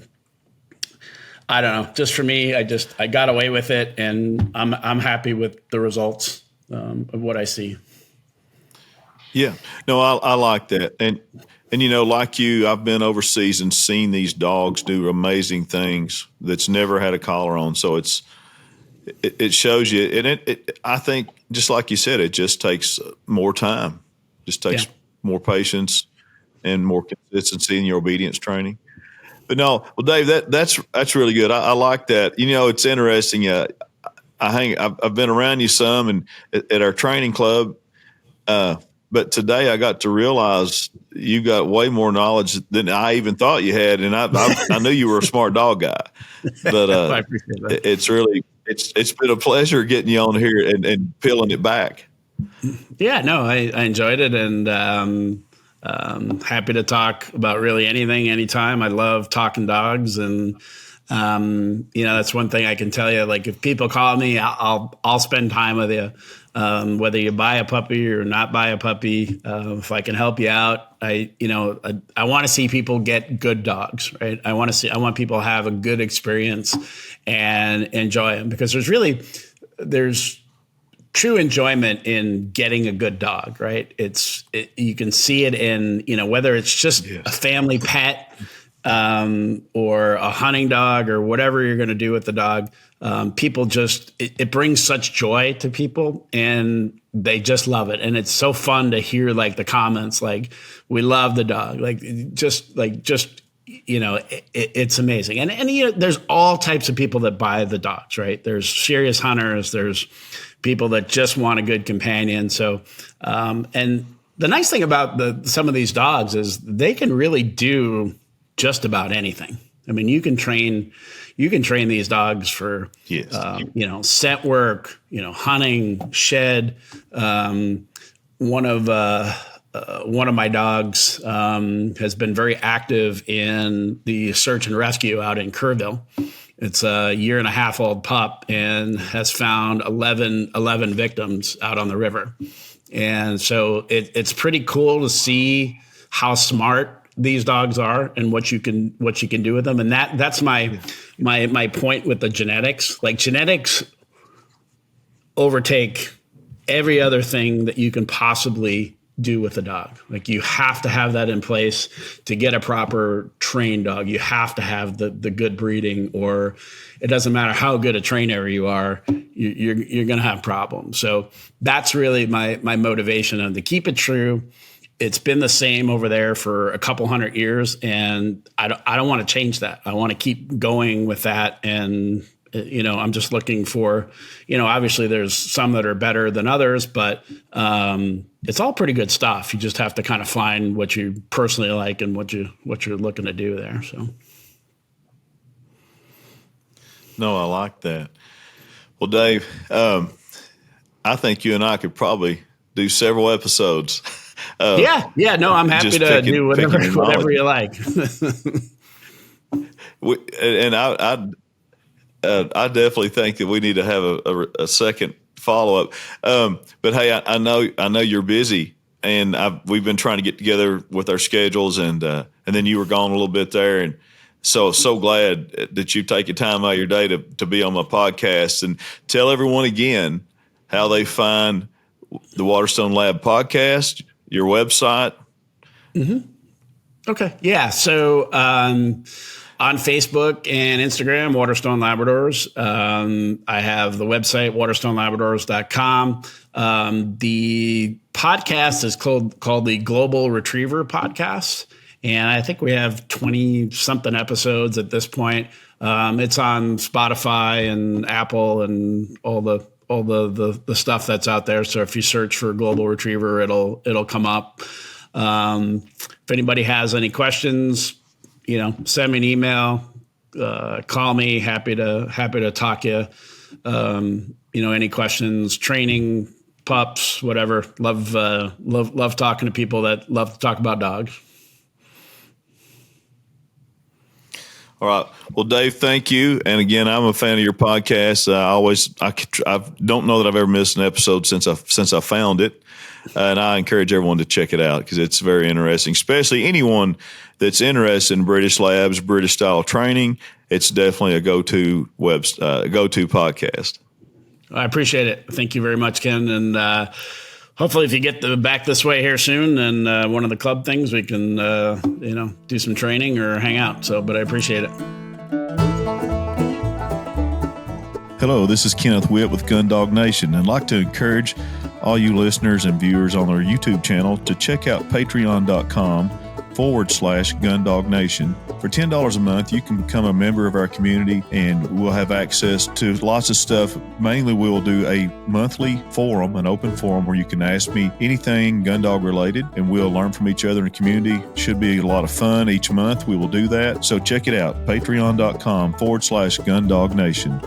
S2: don't know. Just for me, I got away with it, and I'm happy with the results of what I see.
S1: Yeah, no, I like that, and like you, I've been overseas and seen these dogs do amazing things that's never had a collar on. So it's it shows you, and I think, just like you said, it just takes more time, just takes more patience and more consistency in your obedience training. But no, well, Dave, that's really good. I like that. It's interesting. I've been around you some, and at our training club. But today I got to realize you got way more knowledge than I even thought you had, and I knew you were a smart dog guy. But
S2: I appreciate that.
S1: it's been a pleasure getting you on here and peeling it back.
S2: Yeah, no, I enjoyed it, and happy to talk about really anything, anytime. I love talking dogs, and that's one thing I can tell you. Like, if people call me, I'll spend time with you, whether you buy a puppy or not buy a puppy. If I can help you out, I want to see people get good dogs, right? I want people to have a good experience and enjoy them, because there's true enjoyment in getting a good dog, right? You can see it in, whether it's just a family pet, or a hunting dog, or whatever you're going to do with the dog. People it brings such joy to people, and they just love it. And it's so fun to hear like the comments, like, we love the dog. It's amazing. And there's all types of people that buy the dogs, right? There's serious hunters. There's people that just want a good companion. So, and the nice thing about some of these dogs is they can really do just about anything. I mean, you can train these dogs for, scent work, hunting, shed. One of my dogs has been very active in the search and rescue out in Kerrville. It's a 1.5-year-old pup and has found 11 victims out on the river. And so it's pretty cool to see how smart these dogs are and what you can do with them. And that's my point with the genetics. Like, genetics overtake every other thing that you can possibly do with a dog. Like, you have to have that in place to get a proper trained dog. You have to have the good breeding, or it doesn't matter how good a trainer you are, you're going to have problems. So that's really my motivation, and to keep it true. It's been the same over there for a couple 100 years, and I don't want to change that. I want to keep going with that. And, I'm just looking for, obviously there's some that are better than others, but it's all pretty good stuff. You just have to kind of find what you personally like and what you're looking to do there. So.
S1: No, I like that. Well, Dave, I think you and I could probably do several episodes.
S2: No, I'm happy to do whatever you like.
S1: I definitely think that we need to have a second follow up. But hey, I know you're busy, and we've been trying to get together with our schedules, and then you were gone a little bit there, and so glad that you take your time out of your day to be on my podcast. And tell everyone again how they find the Waterstone Lab podcast, your website.
S2: Mm-hmm. Okay. Yeah. So on Facebook and Instagram, Waterstone Labradors. I have the website, waterstonelabradors.com. The podcast is called the Global Retriever Podcast. And I think we have 20-something episodes at this point. It's on Spotify and Apple and all the stuff that's out there. So if you search for Global Retriever, it'll come up. If anybody has any questions, send me an email, call me. Happy to talk you. Any questions, training, pups, whatever. Love talking to people that love to talk about dogs.
S1: All right. Well, Dave, thank you. And again, I'm a fan of your podcast. I don't know that I've ever missed an episode since I found it. And I encourage everyone to check it out because it's very interesting, especially anyone that's interested in British Labs, British style training. It's definitely a go-to podcast.
S2: I appreciate it. Thank you very much, Ken. And hopefully if you get back this way here soon and one of the club things, we can, do some training or hang out. But I appreciate it.
S1: Hello, this is Kenneth Witt with Gundog Nation, and I'd like to encourage all you listeners and viewers on our YouTube channel to check out patreon.com/Gundog Nation. For $10 a month, you can become a member of our community, and we'll have access to lots of stuff. Mainly, we'll do a monthly forum, an open forum, where you can ask me anything Gundog related, and we'll learn from each other in the community. Should be a lot of fun each month. We will do that. So check it out, patreon.com/Gundog Nation.